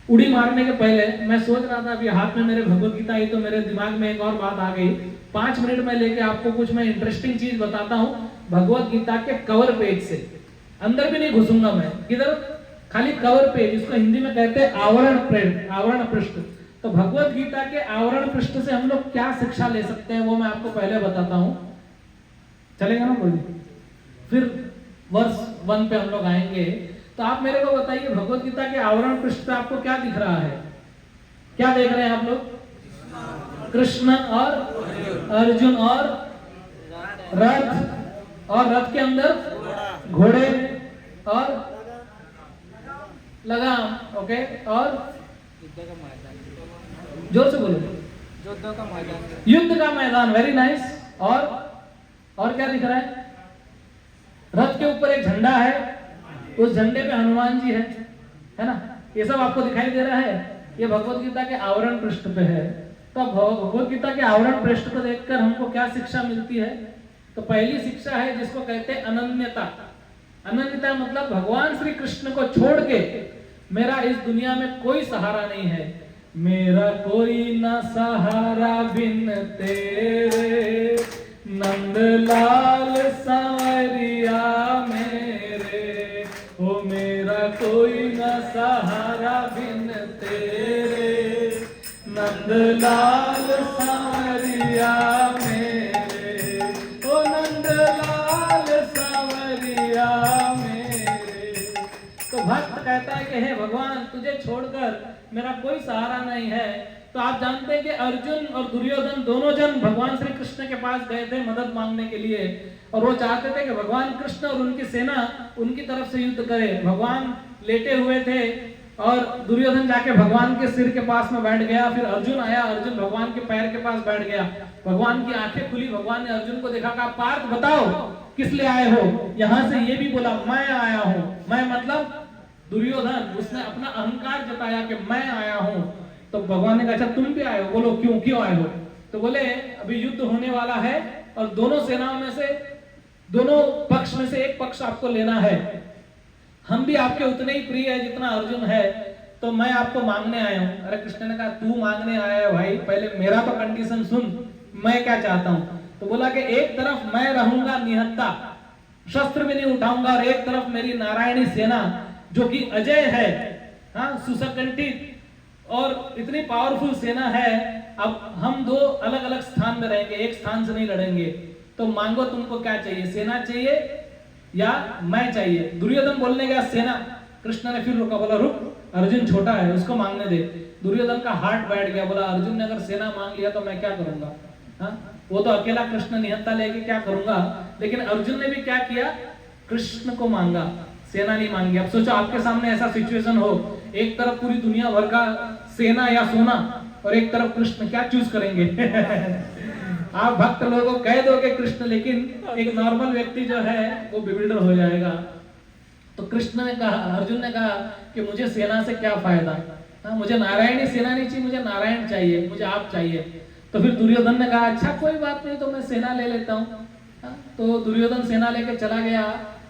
उड़ी मारने के पहले मैं सोच रहा था, अभी हाथ में मेरे भगवत गीता आई तो मेरे दिमाग में एक और बात आ गई। 5 मिनट में लेके आपको कुछ मैं इंटरेस्टिंग चीज बताता हूँ भगवत गीता के कवर पेज से। अंदर भी नहीं घुसूंगा मैं, किधर खाली कवर पेज, इसको हिंदी में कहते हैं आवरण पृष्ठ। तो भगवत गीता के आवरण पृष्ठ से हम लोग क्या शिक्षा ले सकते हैं वो मैं आपको पहले बताता हूँ, चलेगा ना? बोलिए। फिर वर्ष 1 पे हम लोग आएंगे। तो आप मेरे को बताइए भगवत गीता के आवरण पृष्ठ पे आपको क्या दिख रहा है? क्या देख रहे हैं आप लोग? कृष्ण और अर्जुन और रथ, और रथ के अंदर घोड़े और लगाम, ओके, और जोर से बोलो। युद्ध का मैदान, वेरी नाइस। और क्या दिख रहा है? रथ के ऊपर एक झंडा है, उस झंडे पे हनुमान जी है ना? ये सब आपको दिखाई दे रहा है। ये भगवत गीता के आवरण पृष्ठ पे है। तो भगवत गीता के आवरण पृष्ठ को देखकर हमको क्या शिक्षा मिलती है? तो पहली शिक्षा है जिसको कहते हैं अनन्यता। अनन्यता मतलब भगवान श्री कृष्ण को छोड़ के मेरा इस दुनिया में कोई सहारा नहीं है। मेरा कोई ना सहारा बिन तेरे, नंदलाल सांवरिया मेरे, ओ मेरा कोई ना सहारा बिन तेरे, नंदलाल सांवरिया मेरे, ओ नंदलाल कहता है कि हे भगवान, तुझे छोड़कर मेरा कोई सहारा नहीं है, तो आप जानते हैं कि अर्जुन और दुर्योधन दोनों जन भगवान श्री कृष्ण के पास गए थे मदद मांगने के लिए, और वो चाहते थे कि भगवान कृष्ण और उनकी सेना उनकी तरफ से युद्ध करे। भगवान लेटे हुए थे और दुर्योधन जाके भगवान के सिर के पास में बैठ गया। फिर अर्जुन आया, अर्जुन भगवान के पैर के पास बैठ गया। भगवान की आंखें खुली, भगवान ने अर्जुन को देखा, कहा पार्थ बताओ किस लिए आए हो। यहां से ये भी बोला मैं आया हूं। मैं मतलब दुर्योधन, उसने अपना अहंकार जताया कि मैं आया हूं। तो भगवान ने कहा अच्छा तुम भी आए हो, बोलो क्यों आए हो। तो बोले अभी युद्ध होने वाला है और दोनों सेनाओं में से, दोनों पक्ष में से एक पक्ष आपको लेना है। हम भी आपके उतने ही प्रिय है जितना अर्जुन है, तो मैं आपको मांगने आया हूं। अरे कृष्ण ने कहा तू मांगने आया है भाई, पहले मेरा तो कंडीशन सुन, मैं क्या चाहता हूं। तो बोला कि एक तरफ मैं रहूंगा निहत्ता, शस्त्र भी नहीं उठाऊंगा, और एक तरफ मेरी नारायणी सेना जो कि अजय है, हाँ सुसंगठित और इतनी पावरफुल सेना है। अब हम दो अलग अलग स्थान में रहेंगे, एक स्थान से नहीं लड़ेंगे। तो मांगो तुमको क्या चाहिए, सेना चाहिए या मैं चाहिए। दुर्योधन बोलने गया सेना। कृष्ण ने फिर रुका, बोला रुक, अर्जुन छोटा है, उसको मांगने दे। दुर्योधन का हार्ट बैठ गया, बोला अर्जुन ने अगर सेना मांग लिया तो मैं क्या करूंगा, हाँ वो तो अकेला कृष्ण निहत्ता लेके क्या करूंगा। लेकिन अर्जुन ने भी क्या किया, कृष्ण को मांगा, सेना नहीं मांगी। अब सोचो आपके सामने ऐसा सिचुएशन हो, एक तरफ पूरी दुनिया भर का सेना या सोना और एक तरफ कृष्ण, क्या चूज करेंगे। आप भक्त लोगों को कह दोगे कृष्ण, लेकिन एक नॉर्मल व्यक्ति जो है वो बिविल्डर हो जाएगा। तो कृष्ण ने कहा, अर्जुन ने कहा कि मुझे सेना से क्या फायदा, हाँ मुझे नारायणी सेना नहीं चाहिए, मुझे नारायण चाहिए, मुझे आप चाहिए। तो फिर दुर्योधन ने कहा अच्छा कोई बात नहीं, तो मैं सेना ले लेता हूँ। तो दुर्योधन सेना लेके चला गया।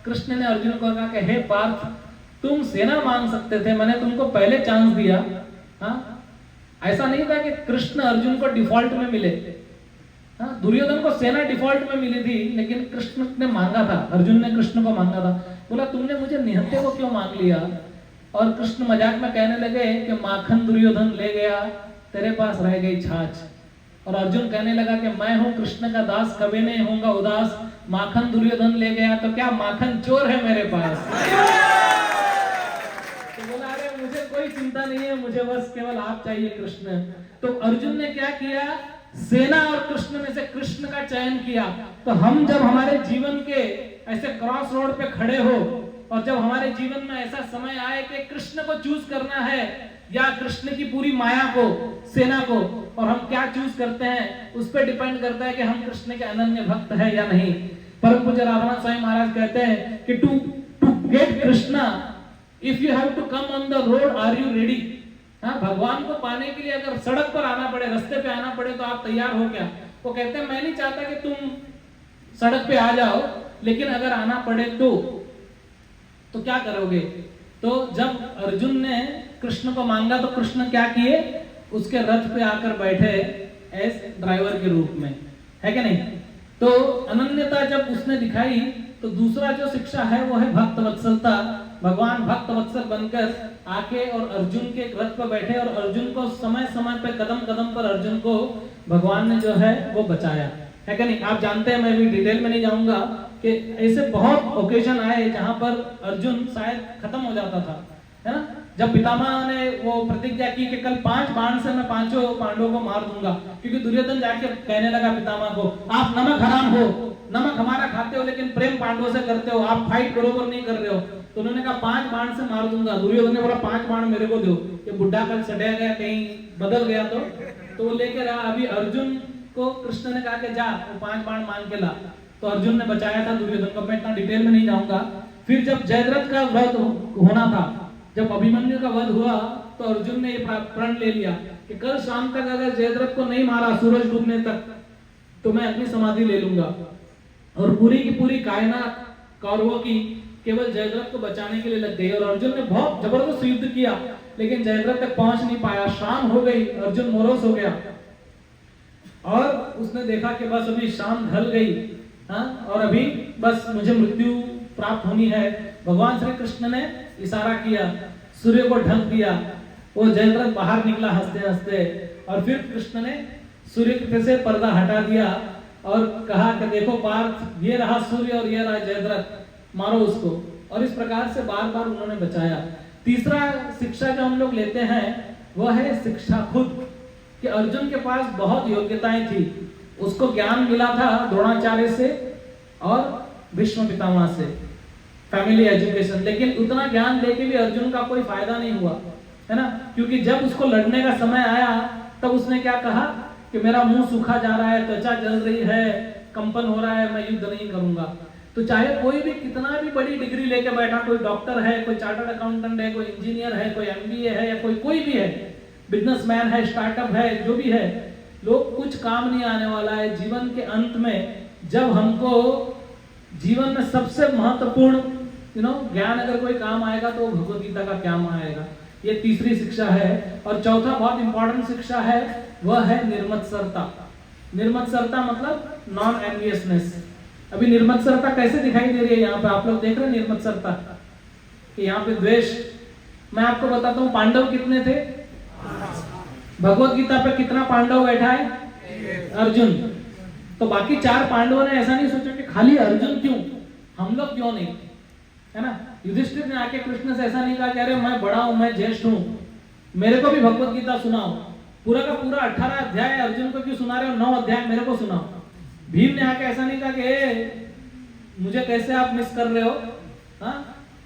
कृष्ण ने अर्जुन को कहा कि हे पार्थ, तुम सेना मांग सकते थे, मैंने तुमको पहले चांस दिया। हाँ ऐसा नहीं था कि कृष्ण अर्जुन को डिफॉल्ट में मिले। हाँ दुर्योधन को सेना डिफॉल्ट में मिली थी, लेकिन कृष्ण ने मांगा था, अर्जुन ने कृष्ण को मांगा था। बोला तुमने मुझे निहत्ते को क्यों मांग लिया। और कृष्ण मजाक में कहने लगे कि माखन दुर्योधन ले गया, तेरे पास रह गई छाछ। और अर्जुन कहने लगा कि मैं हूं कृष्ण का दास, कभी नहीं होऊंगा उदास। माखन दुर्योधन ले गया तो क्या माखन चोर है मेरे पास। तो बोला अरे मुझे कोई चिंता नहीं है, मुझे बस केवल आप चाहिए कृष्ण। तो अर्जुन ने क्या किया, सेना और कृष्ण में से कृष्ण का चयन किया। तो हम जब हमारे जीवन के ऐसे क्रॉस रोड पे खड़े हो और जब हमारे जीवन में ऐसा समय आए कि कृष्ण को चूज करना है या कृष्ण की पूरी माया को, सेना को, और हम क्या चूज करते हैं उस पर डिपेंड करता है कि हम कृष्ण के अनन्य भक्त हैं या नहीं। परम पूज्य राघवानंद स्वामी महाराज कहते हैं कि to get Krishna if you have to come on the road are you ready. हाँ भगवान को पाने के लिए अगर सड़क पर आना पड़े, रास्ते पे आना पड़े, तो आप तैयार हो क्या। वो कहते हैं मैं नहीं चाहता कि तुम सड़क पे आ जाओ, लेकिन अगर आना पड़े तो क्या करोगे। तो जब अर्जुन ने कृष्ण को मांगा तो कृष्ण क्या किए, उसके रथ पे आकर बैठे एज ड्राइवर के रूप में, है कि नहीं। तो अनन्यता जब उसने दिखाई तो दूसरा जो शिक्षा है वो है भक्त वत्सलता। भगवान भक्त वत्सल बनकर आके और अर्जुन के रथ पर बैठे और अर्जुन को समय समय पे कदम कदम पर अर्जुन को भगवान ने जो है वो बचाया, है कि नहीं। आप जानते हैं, मैं भी डिटेल में नहीं जाऊंगा, कि ऐसे बहुत ओकेजन आए जहां पर अर्जुन शायद खत्म हो जाता था, है ना। जब पितामह ने वो प्रतिज्ञा की कि कल 5 बाण से मैं 5 पांडवों को मार दूंगा, क्योंकि दुर्योधन जाके कहने लगा पितामह को आप नमक हराम हो, नमक हमारा खाते हो लेकिन प्रेम पांडवों से करते हो, आप फाइट बरोबर नहीं कर रहे हो। तो उन्होंने कहा 5 बाण से मार दूंगा। दुर्योधन ने बोला 5 बाण मेरे को दो, ये बुढ़ा कल सड़या गया, कहीं बदल गया तो वो लेके रहा। अभी अर्जुन को कृष्ण ने कहा कि जा वो 5 बाण मांग के ला, तो अर्जुन ने बचाया था दुर्योधन को। मैं इतना डिटेल में नहीं जाऊंगा। फिर जब जयद्रथ का वध होना था, जब अभिमन्यु का वध हुआ, तो अर्जुन ने ये प्रण ले लिया कि कल शाम तक अगर जयद्रथ को नहीं मारा सूरज डूबने तक, तो मैं अपनी समाधि ले लूंगा। और पूरी की पूरी कायनात कौरवों की केवल जयद्रथ को बचाने के लिए लग गई। और अर्जुन ने बहुत जबरदस्त युद्ध किया, लेकिन जयद्रथ तक पहुंच नहीं पाया। शाम हो गई, अर्जुन मोरोस हो गया और उसने देखा कि बस अभी शाम ढल गई, हाँ, और अभी बस मुझे मृत्यु प्राप्त होनी है। भगवान श्री कृष्ण ने इशारा किया, सूर्य को ढक दिया, वो जयद्रथ बाहर निकला हंसते हंसते, और फिर कृष्ण ने सूर्य के से पर्दा हटा दिया और कहा कि देखो पार्थ, ये रहा सूर्य और ये रहा जयद्रथ, मारो उसको। और इस प्रकार से बार बार उन्होंने बचाया। तीसरा शिक्षा जो हम लोग लेते हैं वह है शिक्षा खुद, कि अर्जुन के पास बहुत योग्यताएं थी, उसको ज्ञान मिला था द्रोणाचार्य से और भीष्म पितामह से, फैमिली एजुकेशन, लेकिन उतना ज्ञान लेके भी अर्जुन का कोई फायदा नहीं हुआ, है ना। क्योंकि जब उसको लड़ने का समय आया तब उसने क्या कहा कि मेरा मुंह सूखा जा रहा है, त्वचा जल रही है, कंपन हो रहा है, मैं युद्ध नहीं करूंगा। तो चाहे कोई भी कितना भी बड़ी डिग्री लेके बैठा, कोई डॉक्टर है, कोई चार्टर्ड अकाउंटेंट है, कोई इंजीनियर है, कोई एमबीए है, या कोई भी है, बिजनेसमैन है, स्टार्टअप है, जो भी है, लोग कुछ काम नहीं आने वाला है जीवन के अंत में। जब हमको जीवन में सबसे महत्वपूर्ण ज्ञान अगर कोई काम आएगा तो भगवद गीता का काम आएगा। ये तीसरी शिक्षा है। और चौथा बहुत इंपॉर्टेंट शिक्षा है, वह है निर्मत्सरता। निर्मत्सरता मतलब नॉन एनवियसनेस। अभी निर्मत्सरता कैसे दिखाई दे रही है यहाँ पे, आप लोग देख रहे हैं निर्मत्सरता कि यहाँ पे द्वेष। मैं आपको बताता हूँ, पांडव कितने थे? भगवत गीता पे कितना पांडव बैठा है? अर्जुन। तो बाकी 4 पांडवों ने ऐसा नहीं सोचा कि खाली अर्जुन क्यों, हम लोग क्यों नहीं, है ना। युधिष्ठिर ने आके कृष्ण से ऐसा नहीं कहा कि अरे मैं बड़ा हूं, मैं ज्येष्ठ हूं, मेरे को भी भगवत गीता सुनाओ। पूरा का पूरा 18 अध्याय अर्जुन को क्यों सुना रहे हो, 9 अध्याय मेरे को सुनाओ। भीम ने आके ऐसा नहीं कहा कि मुझे कैसे आप मिस कर रहे हो, हाँ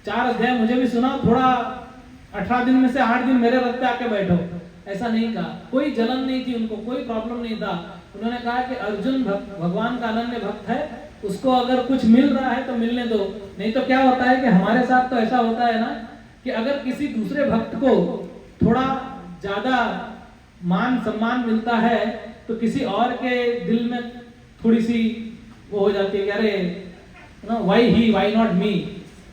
4 अध्याय मुझे भी सुनाओ, थोड़ा 18 दिन में से 8 दिन मेरे रथ पे आके बैठो, ऐसा नहीं कहा। कोई जलन नहीं थी उनको, कोई प्रॉब्लम नहीं था। उन्होंने कहा कि अर्जुन भगवान का अनन्य भक्त है, उसको अगर कुछ मिल रहा है तो मिलने दो। नहीं तो क्या होता है कि हमारे साथ तो ऐसा होता है ना कि अगर किसी दूसरे भक्त को थोड़ा ज्यादा मान सम्मान मिलता है तो किसी और के दिल में थोड़ी सी वो हो जाती है कि अरे why he, why not me,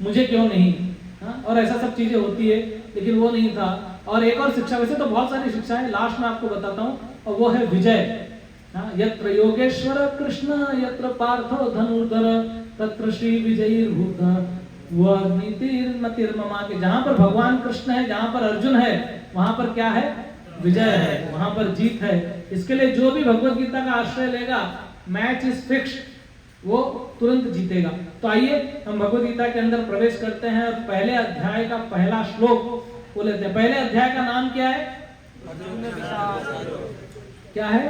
मुझे क्यों नहीं, हाँ? और ऐसा सब चीजें होती है, लेकिन वो नहीं था। और एक और शिक्षा, वैसे तो बहुत सारी शिक्षा है, लास्ट में आपको बताता हूँ, और वो है विजय। यत्र योगेश्वर कृष्ण यत्र पार्थो धनुर्धर तत्र श्री विजयीर्भूत वनीतिर्मतिर्ममा, के जहां पर भगवान कृष्ण है, जहां पर अर्जुन है, वहां पर क्या है? विजय है, वहां पर जीत है। इसके लिए जो भी भगवत गीता का आश्रय लेगा, मैच इज फिक्स्ड, वो तुरंत जीतेगा। तो आइए हम भगवत गीता के अंदर प्रवेश करते हैं और पहले अध्याय का पहला श्लोक वो लेते हैं। पहले अध्याय का नाम क्या है? क्या है?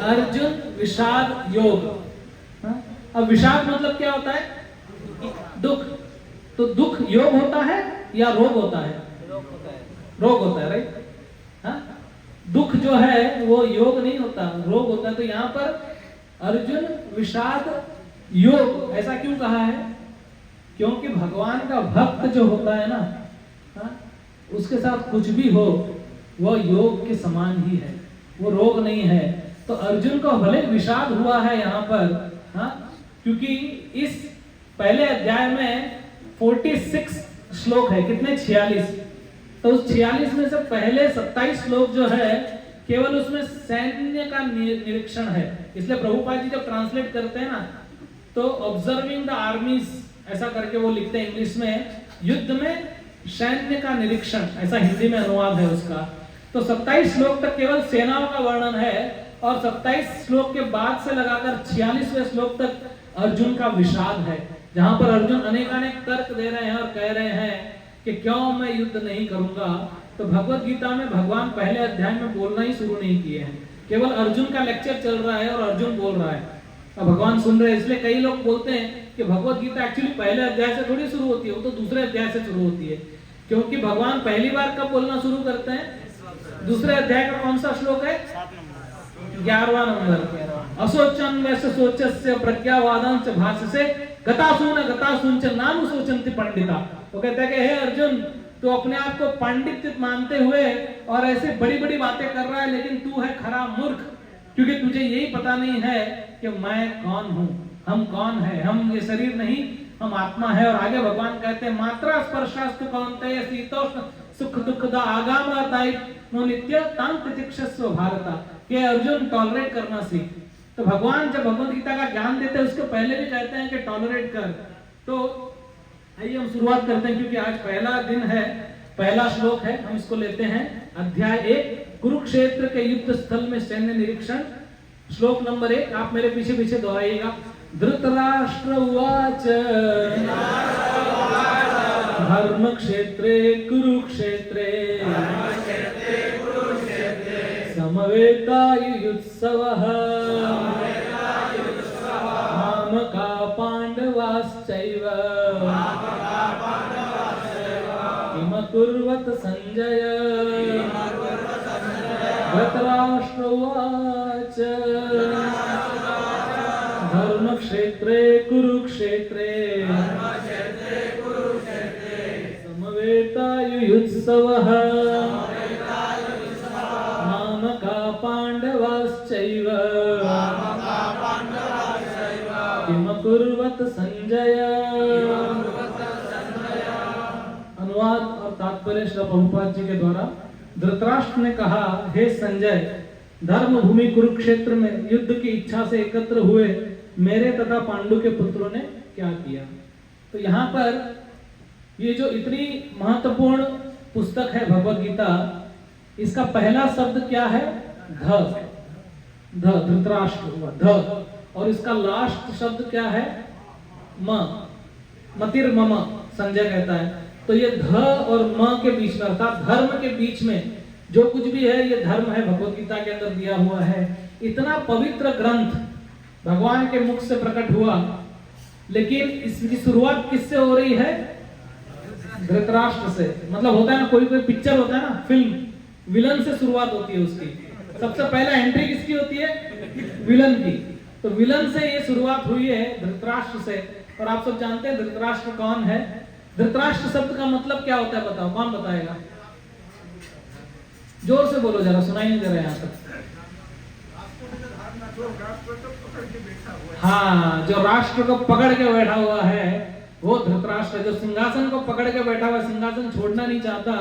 अर्जुन विषाद योग। अब विषाद मतलब क्या होता है? दुख। तो दुख योग होता है या रोग होता है? रोग होता है, राइट। दुख जो है वो योग नहीं होता, रोग होता है। तो यहाँ पर अर्जुन विषाद योग ऐसा क्यों कहा है? क्योंकि भगवान का भक्त जो होता है ना, उसके साथ कुछ भी हो वो योग के समान ही है, वो रोग नहीं है। तो अर्जुन को भले विषाद हुआ है यहाँ पर, क्योंकि इस पहले अध्याय में 46 श्लोक है, कितने? 46। तो उस 46 में से पहले 27 श्लोक जो है केवल उसमें सैन्य का निरीक्षण है। इसलिए प्रभुपाद जी जब ट्रांसलेट करते हैं ना, तो ऑब्जर्विंग द आर्मीज ऐसा करके वो लिखते हैं इंग्लिश में, युद्ध में सैन्य का निरीक्षण, ऐसा हिंदी में अनुवाद है उसका। तो 27 श्लोक तक केवल सेनाओं का वर्णन है, और 27 श्लोक के बाद से लगाकर 46वें श्लोक तक अर्जुन का विषाद है, जहां पर अर्जुन अनेकानेक तर्क दे रहे हैं और कह रहे हैं कि क्यों मैं युद्ध नहीं करूंगा। तो भगवत गीता में भगवान पहले अध्याय में बोलना ही शुरू नहीं किए हैं, केवल अर्जुन का लेक्चर चल रहा है और अर्जुन बोल रहा है और भगवान सुन रहे हैं। इसलिए कई लोग बोलते हैं कि भगवत गीता एक्चुअली पहले अध्याय से थोड़ी शुरू होती है, वो तो दूसरे अध्याय से शुरू होती है। क्योंकि भगवान पहली बार कब बोलना शुरू करते हैं? दूसरे अध्याय का कौन सा श्लोक है? 11वां नंबर। असोचन वैसे सोचस्य प्रज्ञावादं च भाष्यसे गतासून च नानु सोचन्ति पंडिता। वो कहता है कि हे अर्जुन, तो अपने आप को पंडित मानते हुए और ऐसे बड़ी बड़ी बातें कर रहा है, लेकिन तू है खरा मूर्ख, क्योंकि तुझे यही पता नहीं है कि मैं कौन हूँ, हम कौन है। हम ये शरीर नहीं, हम आत्मा है। और आगे भगवान कहते हैं मात्रा स्पर्शास्तु कौन्तेय शीतोष्ण सुख दुख दा आगामदायि नित्य तां तितिक्षस्व भारता, कि अर्जुन टॉलरेट करना सीख। तो भगवान जब भगवत गीता का ज्ञान देते हैं उसके पहले भी कहते हैं कि टॉलरेट कर। तो आइए हम शुरुआत करते हैं, क्योंकि आज पहला दिन है, पहला श्लोक है, हम इसको लेते हैं। अध्याय 1 कुरुक्षेत्र के युद्ध स्थल में सैन्य निरीक्षण, श्लोक नंबर 1। आप मेरे पीछे पीछे दोहराइएगा। धृतराष्ट्र उवाच धर्म क्षेत्रे कुरुक्षेत्रे समवेतायुयुत्सवः मामका पाण्डवाश्चैव किमकुर्वत संजय धृतराष्ट्र उवाच धर्मक्षेत्रे कुरुक्षेत्रे समवेतायुयुत्सवः मामका पाण्डवाश्चैव किमकुर्वत संजय। अनुवाद और तात्पर्य श्री प्रभुपाद जी के द्वारा। धृतराष्ट्र ने कहा, हे संजय, धर्म भूमि कुरुक्षेत्र में युद्ध की इच्छा से एकत्र हुए मेरे तथा पांडु के पुत्रों ने क्या किया। तो यहाँ पर ये जो इतनी महत्वपूर्ण पुस्तक है भगवत गीता, इसका पहला शब्द क्या है? ध। धृतराष्ट्र हुआ ध। और इसका लास्ट शब्द क्या है? म। मतिर्मम संजय कहता है। तो ये ध और म के बीच में, अर्थात धर्म के बीच में जो कुछ भी है ये धर्म है, भगवत गीता के अंदर दिया हुआ है। इतना पवित्र ग्रंथ भगवान के मुख से प्रकट हुआ, लेकिन इसकी शुरुआत किससे हो रही है? धृतराष्ट्र से। मतलब होता है ना, कोई कोई पिक्चर होता है ना, फिल्म, विलन से शुरुआत होती है उसकी। सबसे पहला एंट्री किसकी होती है? विलन की। तो विलन से ये शुरुआत हुई है, धृतराष्ट्र से। और आप सब जानते हैं धृतराष्ट्र कौन है? धृतराष्ट्र शब्द का मतलब क्या होता है? बताओ, कौन बताएगा? जोर से बोलो जरा, सुनाई नहीं दे रहा यहाँ तक। हाँ, जो राष्ट्र को पकड़ के बैठा हुआ है वो धृतराष्ट्र। जो सिंहासन को पकड़ के बैठा हुआ है, सिंहासन छोड़ना नहीं चाहता,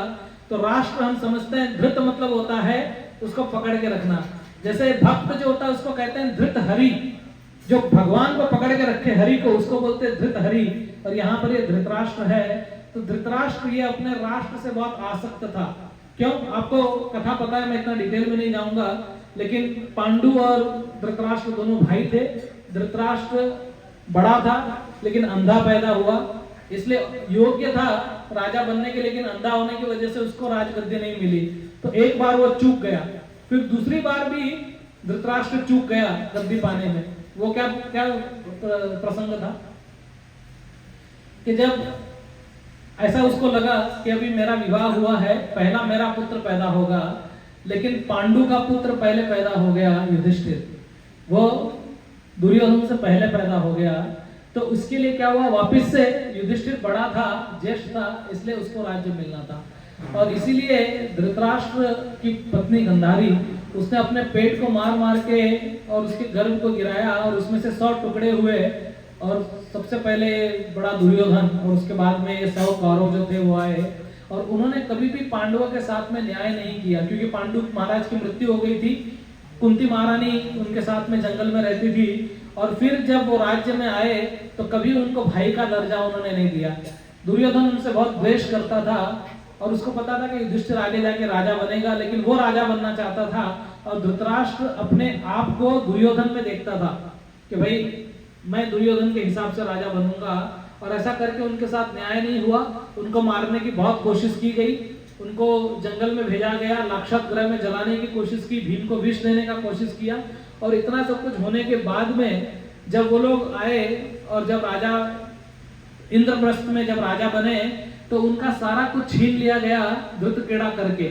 तो राष्ट्र हम समझते हैं धृत मतलब होता है उसको पकड़ के रखना। जैसे भक्त जो होता है उसको कहते हैं धृत हरि, जो भगवान को पकड़ के रखे हरि को, उसको बोलते हैं धृत हरि। और यहाँ पर ये धृतराष्ट्र है। तो धृतराष्ट्र ये अपने राष्ट्र से बहुत आसक्त था। क्यों? आपको कथा पता है, मैं इतना डिटेल में नहीं जाऊंगा, लेकिन पांडु और धृतराष्ट्र दोनों भाई थे। धृतराष्ट्र बड़ा था लेकिन अंधा पैदा हुआ, इसलिए योग्य था राजा बनने के, लेकिन अंधा होने की वजह से उसको राजगद्दी नहीं मिली। तो एक बार वो चूक गया, फिर दूसरी बार भी धृतराष्ट्र चूक गया गद्दी पाने में। वो क्या क्या प्रसंग था कि जब ऐसा उसको लगा कि अभी मेरा विवाह हुआ है, पहला मेरा पुत्र पैदा होगा, लेकिन पांडु का पुत्र पहले पैदा हो गया, युधिष्ठिर, वो दुर्योधन से पहले पैदा हो गया। तो उसके लिए क्या हुआ, वापस से युधिष्ठिर बड़ा था, ज्येष्ठ था, इसलिए उसको राज्य मिलना था। और इसीलिए धृतराष्ट्र की पत्नी गंधारी, उसने अपने पेट को मार मार के और उसके गर्भ को गिराया और उसमें से 100 टुकड़े हुए। और सबसे पहले बड़ा दुर्योधन और उसके बाद में ये 100 कौरव जो थे वो आए। और उन्होंने कभी भी पांडवों के साथ में न्याय नहीं किया, क्योंकि पांडु महाराज की मृत्यु हो गई थी, कुंती महारानी उनके साथ में जंगल में रहती थी। और फिर जब वो राज्य में आए तो कभी उनको भाई का दर्जा उन्होंने नहीं दिया। दुर्योधन उनसे बहुत द्वेष करता था और उसको पता था कि युधिष्ठिर आगे जाके राजा बनेगा, लेकिन वो राजा बनना चाहता था। और धृतराष्ट्र अपने आप को दुर्योधन में देखता था कि भाई मैं दुर्योधन के हिसाब से राजा बनूंगा। और ऐसा करके उनके साथ न्याय नहीं हुआ, उनको मारने की बहुत कोशिश की गई, उनको जंगल में भेजा गया, लाक्षात गृह में जलाने की कोशिश की, भीम को विष देने का कोशिश किया। और इतना सब कुछ होने के बाद में जब वो लोग आए और जब राजा इंद्रप्रस्थ में जब राजा बने, तो उनका सारा कुछ छीन लिया गया धृतक्रीड़ा करके।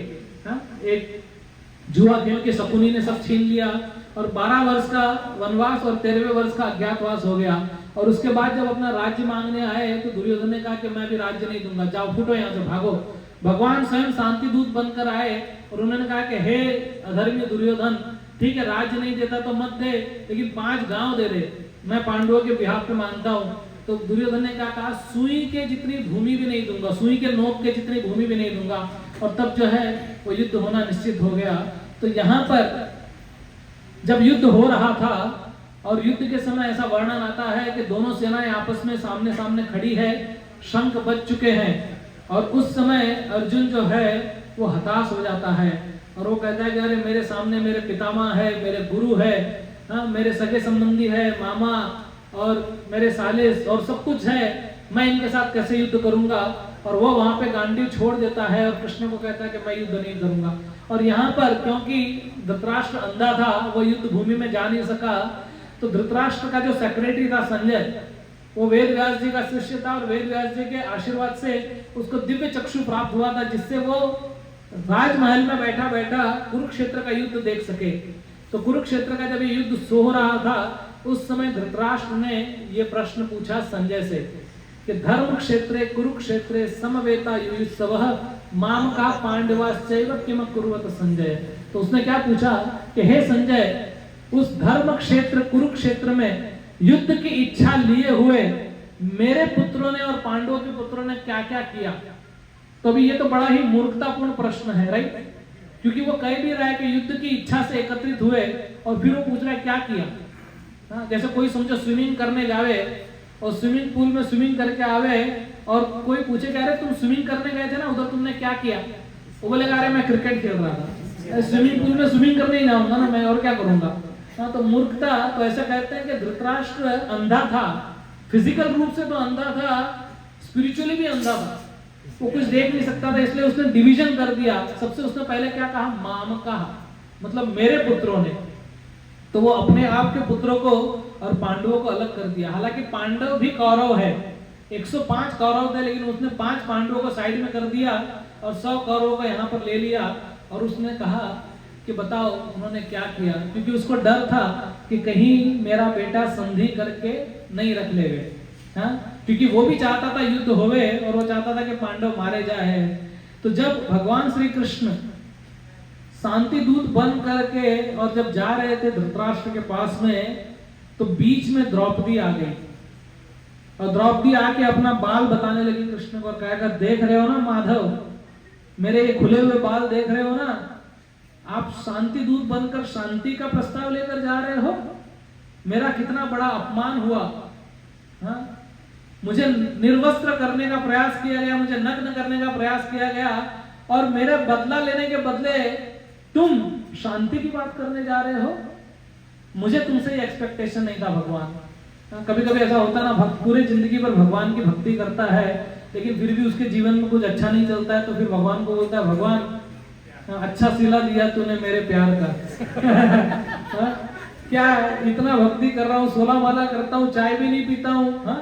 एक जुआ खेल के शकुनी ने सब छीन लिया और 12 वर्ष का वनवास और 13वें वर्ष का अज्ञातवास हो गया। और उसके बाद जब अपना राज्य मांगने आए तो दुर्योधन ने कहा कि मैं भी राज्य नहीं दूंगा, जाओ फूटो यहाँ से, भागो। भगवान स्वयं शांति दूत बनकर आए और उन्होंने कहा कि हे अधर्मी दुर्योधन, ठीक है राज्य नहीं देता तो मत दे, लेकिन 5 गांव दे दे, मैं पांडवों के बिहाफ पे मानता हूँ। तो दुर्योधन ने कहा सुई के जितनी भूमि भी नहीं दूंगा, सुई के नोक के जितनी भूमि भी नहीं दूंगा। और तब जो है वो युद्ध होना निश्चित हो गया। तो यहाँ पर जब युद्ध हो रहा था और युद्ध के समय ऐसा वर्णन आता है कि दोनों सेनाएं आपस में सामने सामने खड़ी है, शंख बज चुके हैं। और उस समय अर्जुन जो है वो हताश हो जाता है और वो कहता है कि अरे मेरे सामने मेरे पितामह है, मेरे गुरु है, मेरे सगे संबंधी है, मामा और मेरे साले और सब कुछ है, मैं इनके साथ कैसे युद्ध करूंगा, और वो वहां पे गांडीव छोड़ देता है और कृष्ण को कहता है कि मैं युद्ध नहीं करूंगा। और यहाँ पर क्योंकि धृतराष्ट्र अंधा था, वो युद्ध भूमि में जा नहीं सका, तो धृतराष्ट्र का जो सेक्रेटरी था संजय, वो वेद व्यास जी का शिष्य था, और वेद व्यास जी के आशीर्वाद से उसको दिव्य चक्षु प्राप्त हुआ था, जिससे वो राजमहल में बैठा बैठा कुरुक्षेत्र का युद्ध देख सके। तो कुरुक्षेत्र का जब ये युद्ध सो रहा था, उस समय धृतराष्ट्र ने ये प्रश्न पूछा संजय से कि धर्म क्षेत्रे कुरुक्षेत्रे समवेता युयुत्सवः माम का पांडवाश्चैव किम कुर्वत संजय। तो उसने क्या पूछा कि हे संजय, उस धर्म क्षेत्र कुरुक्षेत्र में युद्ध की इच्छा लिए हुए मेरे पुत्रों ने और पांडवों के पुत्रों ने क्या क्या किया। तो अभी ये तो बड़ा ही मूर्खतापूर्ण प्रश्न है, राइट? क्योंकि वो कह भी रहा है कि युद्ध की इच्छा से एकत्रित हुए, और फिर वो पूछ रहा है क्या किया। हाँ, जैसे कोई समझो स्विमिंग करने जावे और स्विमिंग पूल में स्विमिंग करके आवे, और कोई पूछे कह रहे तुम स्विमिंग करने गए थे ना, उधर तुमने क्या किया? वो बोलेगा अरे मैं क्रिकेट खेल रहा था। स्विमिंग पूल में स्विमिंग करने ही जाऊंगा ना मैं, और क्या करूंगा। हाँ, तो मूर्खता। तो ऐसा कहते हैं कि धृतराष्ट्र अंधा था, फिजिकल रूप से तो अंधा था, स्पिरिचुअली भी अंधा था, वो कुछ देख नहीं सकता था, इसलिए उसने डिवीजन कर दिया। सबसे उसने पहले क्या कहा? माम कहा, मतलब मेरे पुत्रों ने। तो वो अपने आप के पुत्रों को और पांडवों को अलग कर दिया। हालांकि पांडव भी कौरव है, 105 कौरव थे, लेकिन उसने 5 पांडवों को साइड में कर दिया और 100 कौरवों को यहाँ पर ले लिया। और उसने कहा कि बताओ उन्होंने क्या किया, क्योंकि उसको डर था कि कहीं मेरा बेटा संधि करके नहीं रख ले गए। हाँ, क्योंकि वो भी चाहता था युद्ध होवे, और वो चाहता था कि पांडव मारे जाए। तो जब भगवान श्री कृष्ण शांति दूत बन करके और जब जा रहे थे धृतराष्ट्र के पास में, तो बीच में द्रौपदी आ गई, और द्रौपदी आके अपना बाल बताने लगी कृष्ण को, और कहेगा देख रहे हो ना माधव, मेरे ये खुले हुए बाल देख रहे हो ना, आप शांति दूत बनकर शांति का प्रस्ताव लेकर जा रहे हो, मेरा कितना बड़ा अपमान हुआ। हाँ, मुझे निर्वस्त्र करने का प्रयास किया गया, मुझे नग्न करने का प्रयास किया गया, और मेरे बदला लेने के बदले तुम शांति की बात करने जा रहे हो। मुझे तुमसे ये एक्सपेक्टेशन नहीं था भगवान। कभी कभी ऐसा होता है ना, भक्त पूरी जिंदगी भर भगवान की भक्ति करता है, लेकिन फिर भी उसके जीवन में कुछ अच्छा नहीं चलता है, तो फिर भगवान को बोलता है भगवान अच्छा सिला दिया तूने मेरे प्यार का। क्या इतना भक्ति कर रहा हूँ, 16 माला करता हूँ, चाय भी नहीं पीता हूँ,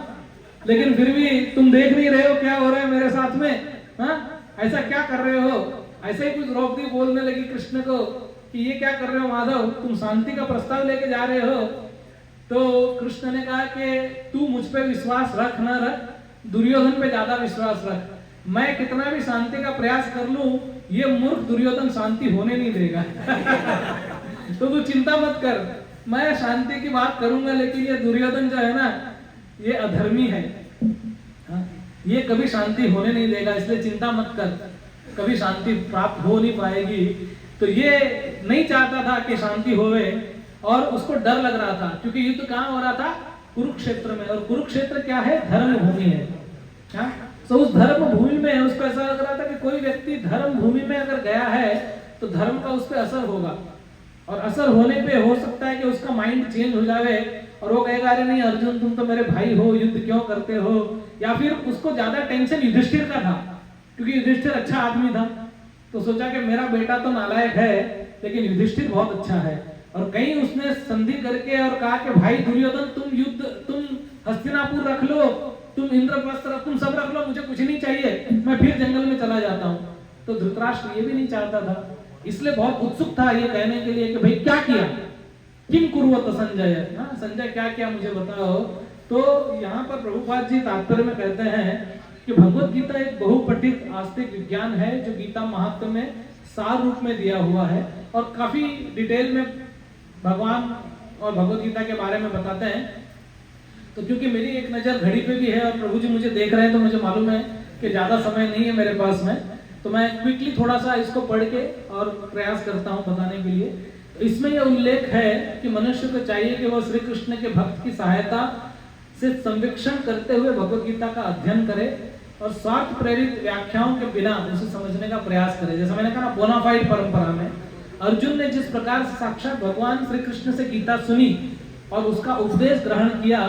लेकिन फिर भी तुम देख नहीं रहे हो क्या हो रहा है मेरे साथ में। ऐसा क्या कर रहे हो? ऐसे ही कुछ द्रौपदी बोलने लगी कृष्ण को कि ये क्या कर रहे हो माधव, तुम शांति का प्रस्ताव लेके जा रहे हो। तो कृष्ण ने कहा कि तू मुझ पे विश्वास रख न रख, दुर्योधन पे ज्यादा विश्वास रख। मैं कितना भी शांति का प्रयास कर लूं, ये मूर्ख दुर्योधन शांति होने नहीं देगा। तो तू चिंता मत कर, मैं शांति की बात करूंगा, लेकिन ये दुर्योधन जो है ना, ये अधर्मी है, ये कभी शांति होने नहीं देगा, इसलिए चिंता मत कर, कभी शांति प्राप्त हो नहीं पाएगी। तो ये नहीं चाहता था कि शांति होवे, और उसको डर लग रहा था, क्योंकि युद्ध कहाँ हो रहा था? कुरुक्षेत्र में। और कुरुक्षेत्र क्या है? धर्म भूमि है। तो उस धर्म भूमि में उसको ऐसा लग रहा था कि कोई व्यक्ति धर्म भूमि में अगर गया है तो धर्म का उस पर असर होगा, और असर होने पे हो सकता है कि उसका माइंड चेंज हो जाए, और वो कहेगा अरे नहीं अर्जुन तुम तो मेरे भाई हो, युद्ध क्यों करते हो। या फिर उसको ज्यादा टेंशन युधिष्ठिर का था, क्योंकि युधिष्ठिर अच्छा आदमी था, तो सोचा कि मेरा बेटा तो नालायक है, लेकिन युधिष्ठिर बहुत अच्छा है। और कहीं उसने संधि करके और कहा कि भाई दुर्योधन तुम हस्तिनापुर रख लो, तुम इंद्रप्रस्थ रख, तुम सब रख लो, मुझे कुछ नहीं चाहिए, मैं फिर जंगल में चला जाता हूँ। तो धृतराष्ट्र ये भी नहीं चाहता था, इसलिए बहुत उत्सुक था ये कहने के लिए कि भाई क्या किया, किम कुर्वत संजय, संजय क्या किया मुझे बताओ। तो यहाँ पर प्रभुपाद जी तात्पर्य में कहते हैं कि भगवत गीता एक बहुपठित आस्तिक विज्ञान है, जो गीता महात्म्य में सार रूप में दिया हुआ है, और काफी डिटेल में भगवान और भगवत गीता के बारे में बताते हैं। तो क्योंकि मेरी एक नजर घड़ी पे भी है और प्रभु जी मुझे देख रहे हैं, तो मुझे मालूम है कि ज्यादा समय नहीं है मेरे पास में, तो मैं क्विकली थोड़ा सा इसको पढ़ के और प्रयास करता हूँ बताने के लिए। तो इसमें यह उल्लेख है कि मनुष्य को चाहिए कि वह श्री कृष्ण के भक्त की सहायता से संवेक्षण करते हुए भगवत गीता का अध्ययन करे, और स्वार्थ प्रेरित व्याख्याओं के बिना उसे समझने का प्रयास करे। जैसा मैंने कहा ना, बोनाफाइड परंपरा में अर्जुन ने जिस प्रकार से साक्षात भगवान श्री कृष्ण से गीता सुनी और उसका उपदेश ग्रहण किया,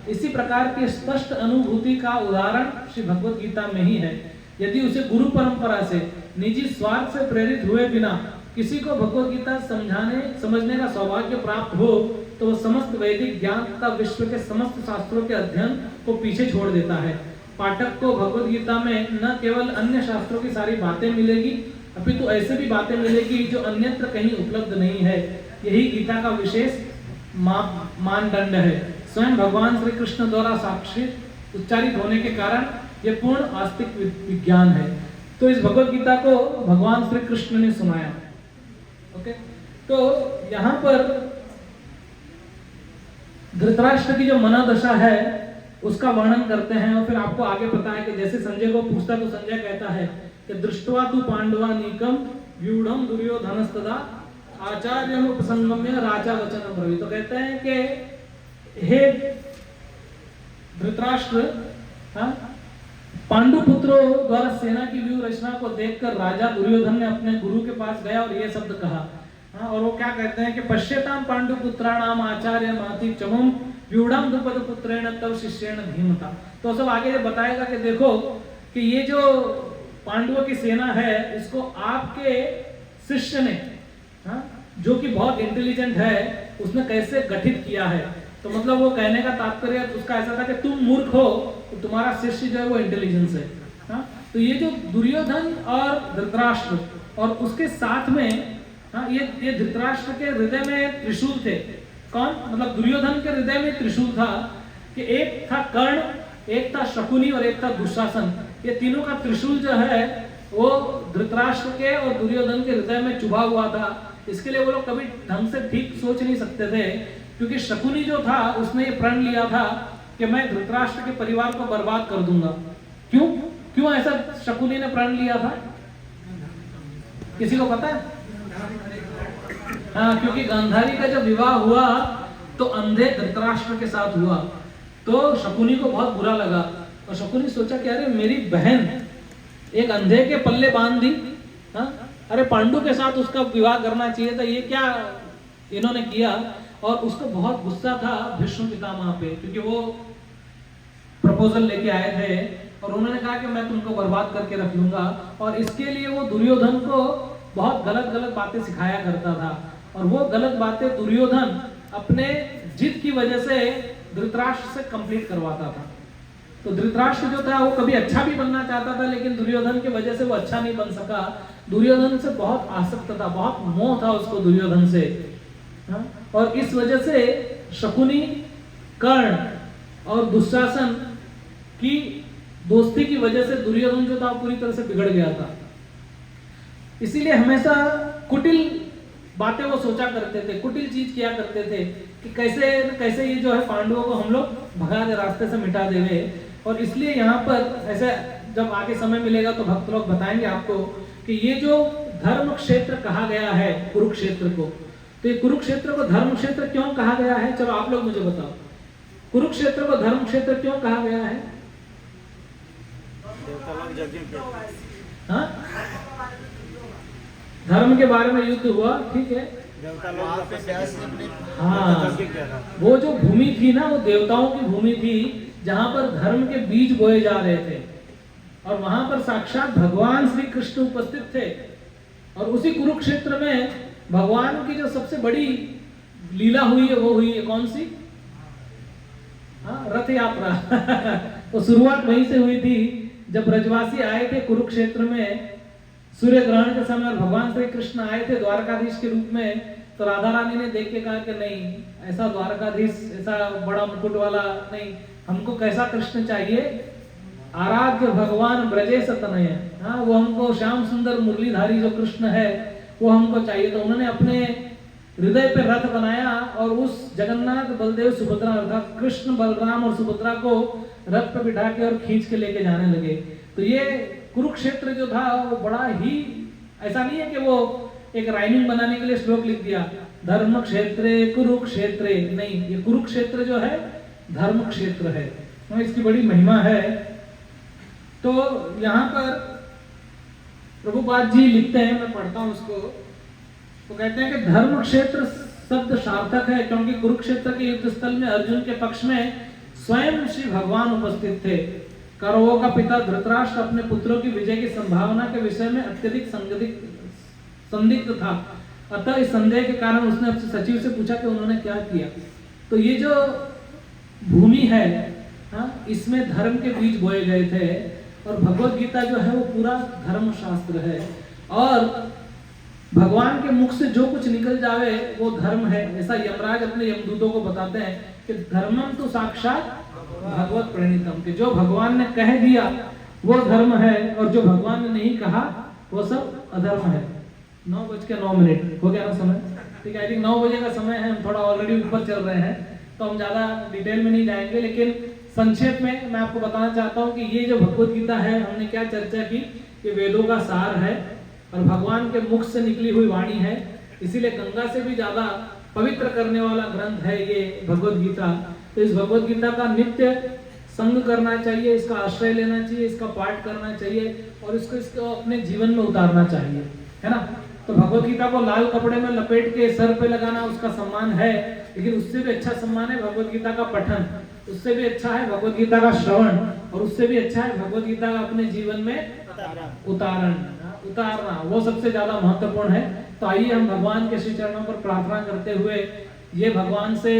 इसी प्रकार की स्पष्ट अनुभूति का उदाहरण श्री भगवत गीता में ही है। यदि उसे गुरु परंपरा से निजी स्वार्थ से प्रेरित हुए बिना किसी को भगवत गीता समझने का सौभाग्य प्राप्त हो तो वह समस्त वैदिक ज्ञान तथा विश्व के समस्त शास्त्रों के अध्ययन को पीछे छोड़ देता है। पाठक को भगवत गीता में न केवल अन्य शास्त्रों की सारी बातें मिलेगी अपितु ऐसे भी बातें मिलेगी जो अन्यत्र कहीं उपलब्ध नहीं है। यही गीता का विशेष मानदंड है। स्वयं भगवान श्री कृष्ण द्वारा साक्षी उच्चारित होने के कारण यह पूर्ण आस्तिक विज्ञान है। तो इस भगवत गीता को भगवान श्री कृष्ण ने सुनाया। ओके, तो यहाँ पर धृतराष्ट्र की जो मनोदशा है उसका वर्णन करते हैं और फिर आपको आगे पता है कि जैसे संजय को पूछता तो संजय कहता है कि दृष्ट्वा तु पांडवा नीकम व्यूढ़म दुर्योधनस्तदा आचार्यम उपसंगम्य राजा वचनम ब्रवीत। तो कहते हैं कि हे धृतराष्ट्र, पांडु पुत्रों द्वारा सेना की व्यूह रचना को देखकर राजा दुर्योधन ने अपने गुरु के पास गया और ये शब्द कहा। और वो क्या कहते हैं कि पश्यताम पांडु पुत्राणाम आचार्य माति चमुम व्यूढ़म द्रुपद पुत्रेण तव शिष्येण धीमता। तो सब आगे ये बताएगा कि देखो कि ये जो पांडवों की सेना है इसको आपके शिष्य ने, जो कि बहुत इंटेलिजेंट है, उसने कैसे गठित किया है। तो मतलब वो कहने का तात्पर्य उसका ऐसा था कि तुम मूर्ख हो तो तुम्हारा शिष्य जो है वो इंटेलिजेंस है। तो ये जो दुर्योधन और धृतराष्ट्र और उसके साथ में ये धृतराष्ट्र के हृदय में त्रिशूल थे। कौन? मतलब दुर्योधन के हृदय में त्रिशूल था कि एक था कर्ण, एक था शकुनी और एक था दुशासन। ये तीनों का त्रिशूल जो है वो धृतराष्ट्र के और दुर्योधन के हृदय में चुभा हुआ था। इसके लिए वो लोग कभी ढंग से ठीक सोच नहीं सकते थे, क्योंकि शकुनी जो था उसने ये प्रण लिया था कि मैं धृतराष्ट्र के परिवार को बर्बाद कर दूंगा। क्यों ऐसा शकुनी ने प्रण लिया था? किसी को पता है? हाँ, क्योंकि गांधारी का जब विवाह हुआ तो अंधे धृतराष्ट्र के साथ हुआ, तो शकुनी को बहुत बुरा लगा और शकुनी सोचा कि अरे मेरी बहन एक अंधे के पल्ले बांध दी, अरे पांडु के साथ उसका विवाह करना चाहिए था, ये क्या इन्होंने किया। और उसको बहुत गुस्सा था भीष्म पितामह पे, क्योंकि वो प्रपोजल लेके आए थे और उन्होंने कहा कि मैं तुमको बर्बाद करके रख लूंगा। और इसके लिए वो दुर्योधन को बहुत गलत बातें सिखाया करता था और वो गलत बातें दुर्योधन अपने जिद की वजह से धृतराष्ट्र से कंप्लीट करवाता था। तो धृतराष्ट्र जो था वो कभी अच्छा भी बनना चाहता था, लेकिन दुर्योधन की वजह से वो अच्छा नहीं बन सका। दुर्योधन से बहुत आसक्त था, बहुत मोह था उसको दुर्योधन से। और इस वजह से शकुनी, कर्ण और दुशासन की दोस्ती की वजह से दुर्योधन जो था पूरी तरह से बिगड़ गया था। इसीलिए हमेशा कुटिल बातें वो सोचा करते थे, कुटिल चीज किया करते थे कि कैसे ये जो है पांडवों को हम लोग भगा दे, रास्ते से मिटा देंगे। और इसलिए यहाँ पर ऐसे जब आगे समय मिलेगा तो भक्त लोग बताएंगे आपको कि ये जो धर्म क्षेत्र कहा गया है कुरुक्षेत्र को, तो ये कुरुक्षेत्र को धर्म क्षेत्र क्यों कहा गया है? चलो आप लोग मुझे बताओ, कुरुक्षेत्र को धर्म क्षेत्र क्यों कहा गया है? हाँ, धर्म के बारे में युद्ध हुआ, ठीक है। हाँ, वो जो भूमि थी ना, वो देवताओं की भूमि थी जहां पर धर्म के बीज बोए जा रहे थे और वहां पर साक्षात भगवान श्री कृष्ण उपस्थित थे। और उसी कुरुक्षेत्र में भगवान की जो सबसे बड़ी लीला हुई है वो हुई है कौन सी? हाँ, रथ यात्रा। तो शुरुआत वहीं से हुई थी जब ब्रजवासी आए थे कुरुक्षेत्र में सूर्य ग्रहण के समय और भगवान श्री कृष्ण आए थे द्वारकाधीश के रूप में। तो राधा रानी ने देख के कहा कि नहीं, ऐसा द्वारकाधीश, ऐसा बड़ा मुकुट वाला नहीं, हमको कैसा कृष्ण चाहिए? आराध्य भगवान ब्रजेश तनय। हाँ, वो हमको श्याम सुंदर मुरलीधारी जो कृष्ण है वो हमको चाहिए। तो उन्होंने अपने हृदय पे रथ बनाया और उस जगन्नाथ बलदेव सुभद्रा अर्थात कृष्ण बलराम और सुभद्रा को रथ पे बिठा के और खींच के लेके जाने लगे। तो ये कुरुक्षेत्र जो था वो बड़ा ही, ऐसा नहीं है कि वो एक राइमिंग बनाने के लिए श्लोक लिख दिया धर्म क्षेत्रे कुरुक्षेत्रे, नहीं, ये कुरुक्षेत्र जो है धर्म क्षेत्र है, तो इसकी बड़ी महिमा है। तो यहाँ पर प्रभुपाद जी लिखते हैं, मैं पढ़ता हूँ उसको, तो कहते हैं कि धर्म क्षेत्र शब्द सार्थक है क्योंकि कुरुक्षेत्र के युद्ध स्थल में अर्जुन के पक्ष में स्वयं श्री भगवान उपस्थित थे। कौरवों का पिता धृतराष्ट्र अपने पुत्रों की विजय की संभावना के विषय में अत्यधिक संदिग्ध था। अतः इस संदेह के कारण उसने अपने सचिव से पूछा कि उन्होंने क्या किया। तो ये जो भूमि है, इसमें धर्म के बीज बोए गए थे और भगवत गीता जो है वो पूरा धर्म शास्त्र है और भगवान के मुख से जो कुछ निकल जावे वो धर्म है। ऐसा यमराज अपने यमदूतों को बताते हैं कि धर्मम तो साक्षात भगवत प्रणीतम, कि जो भगवान ने कह दिया वो धर्म है और जो भगवान ने नहीं कहा वो सब अधर्म है। 9:09 हो गया ना समय, ठीक है। आई थिंक 9 बजे का समय है, हम थोड़ा ऑलरेडी ऊपर चल रहे हैं तो हम ज्यादा डिटेल में नहीं जाएंगे, लेकिन संक्षेप में मैं आपको बताना चाहता हूँ कि ये जो भगवत गीता है, हमने क्या चर्चा की कि वेदों का सार है और भगवान के मुख से निकली हुई वाणी है, इसीलिए गंगा से भी ज्यादा पवित्र करने वाला ग्रंथ है ये भगवत गीता। तो इस भगवत गीता का नित्य संग करना चाहिए, इसका आश्रय लेना चाहिए, इसका पाठ करना चाहिए और इसको अपने जीवन में उतारना चाहिए, है ना। तो भगवत गीता को लाल कपड़े में लपेट के सर पे लगाना उसका सम्मान है, लेकिन उससे भी अच्छा सम्मान है भगवत गीता का पठन, उससे भी अच्छा है भगवत गीता का श्रवण और उससे भी अच्छा है भगवत गीता का अपने जीवन में उतारना, वो सबसे ज्यादा महत्वपूर्ण है। तो आइए हम भगवान के श्री चरणों पर प्रार्थना करते हुए ये भगवान से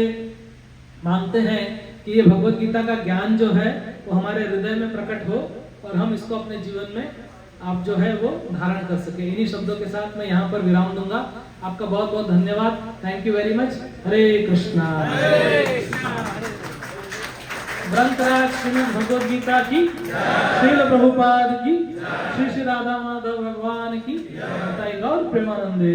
मांगते हैं कि ये भगवत गीता का ज्ञान जो है वो हमारे हृदय में प्रकट हो और हम इसको अपने जीवन में आप जो है वो धारण कर सके। इन्हीं शब्दों के साथ मैं यहाँ पर विराम दूंगा। आपका बहुत बहुत धन्यवाद। Thank you very much. Hare Krishna. ग्रंथराज श्रीमद् भगवद गीता की, श्रील प्रभुपाद की, श्री श्री राधा माधव भगवान की, गौर प्रेमानंदे।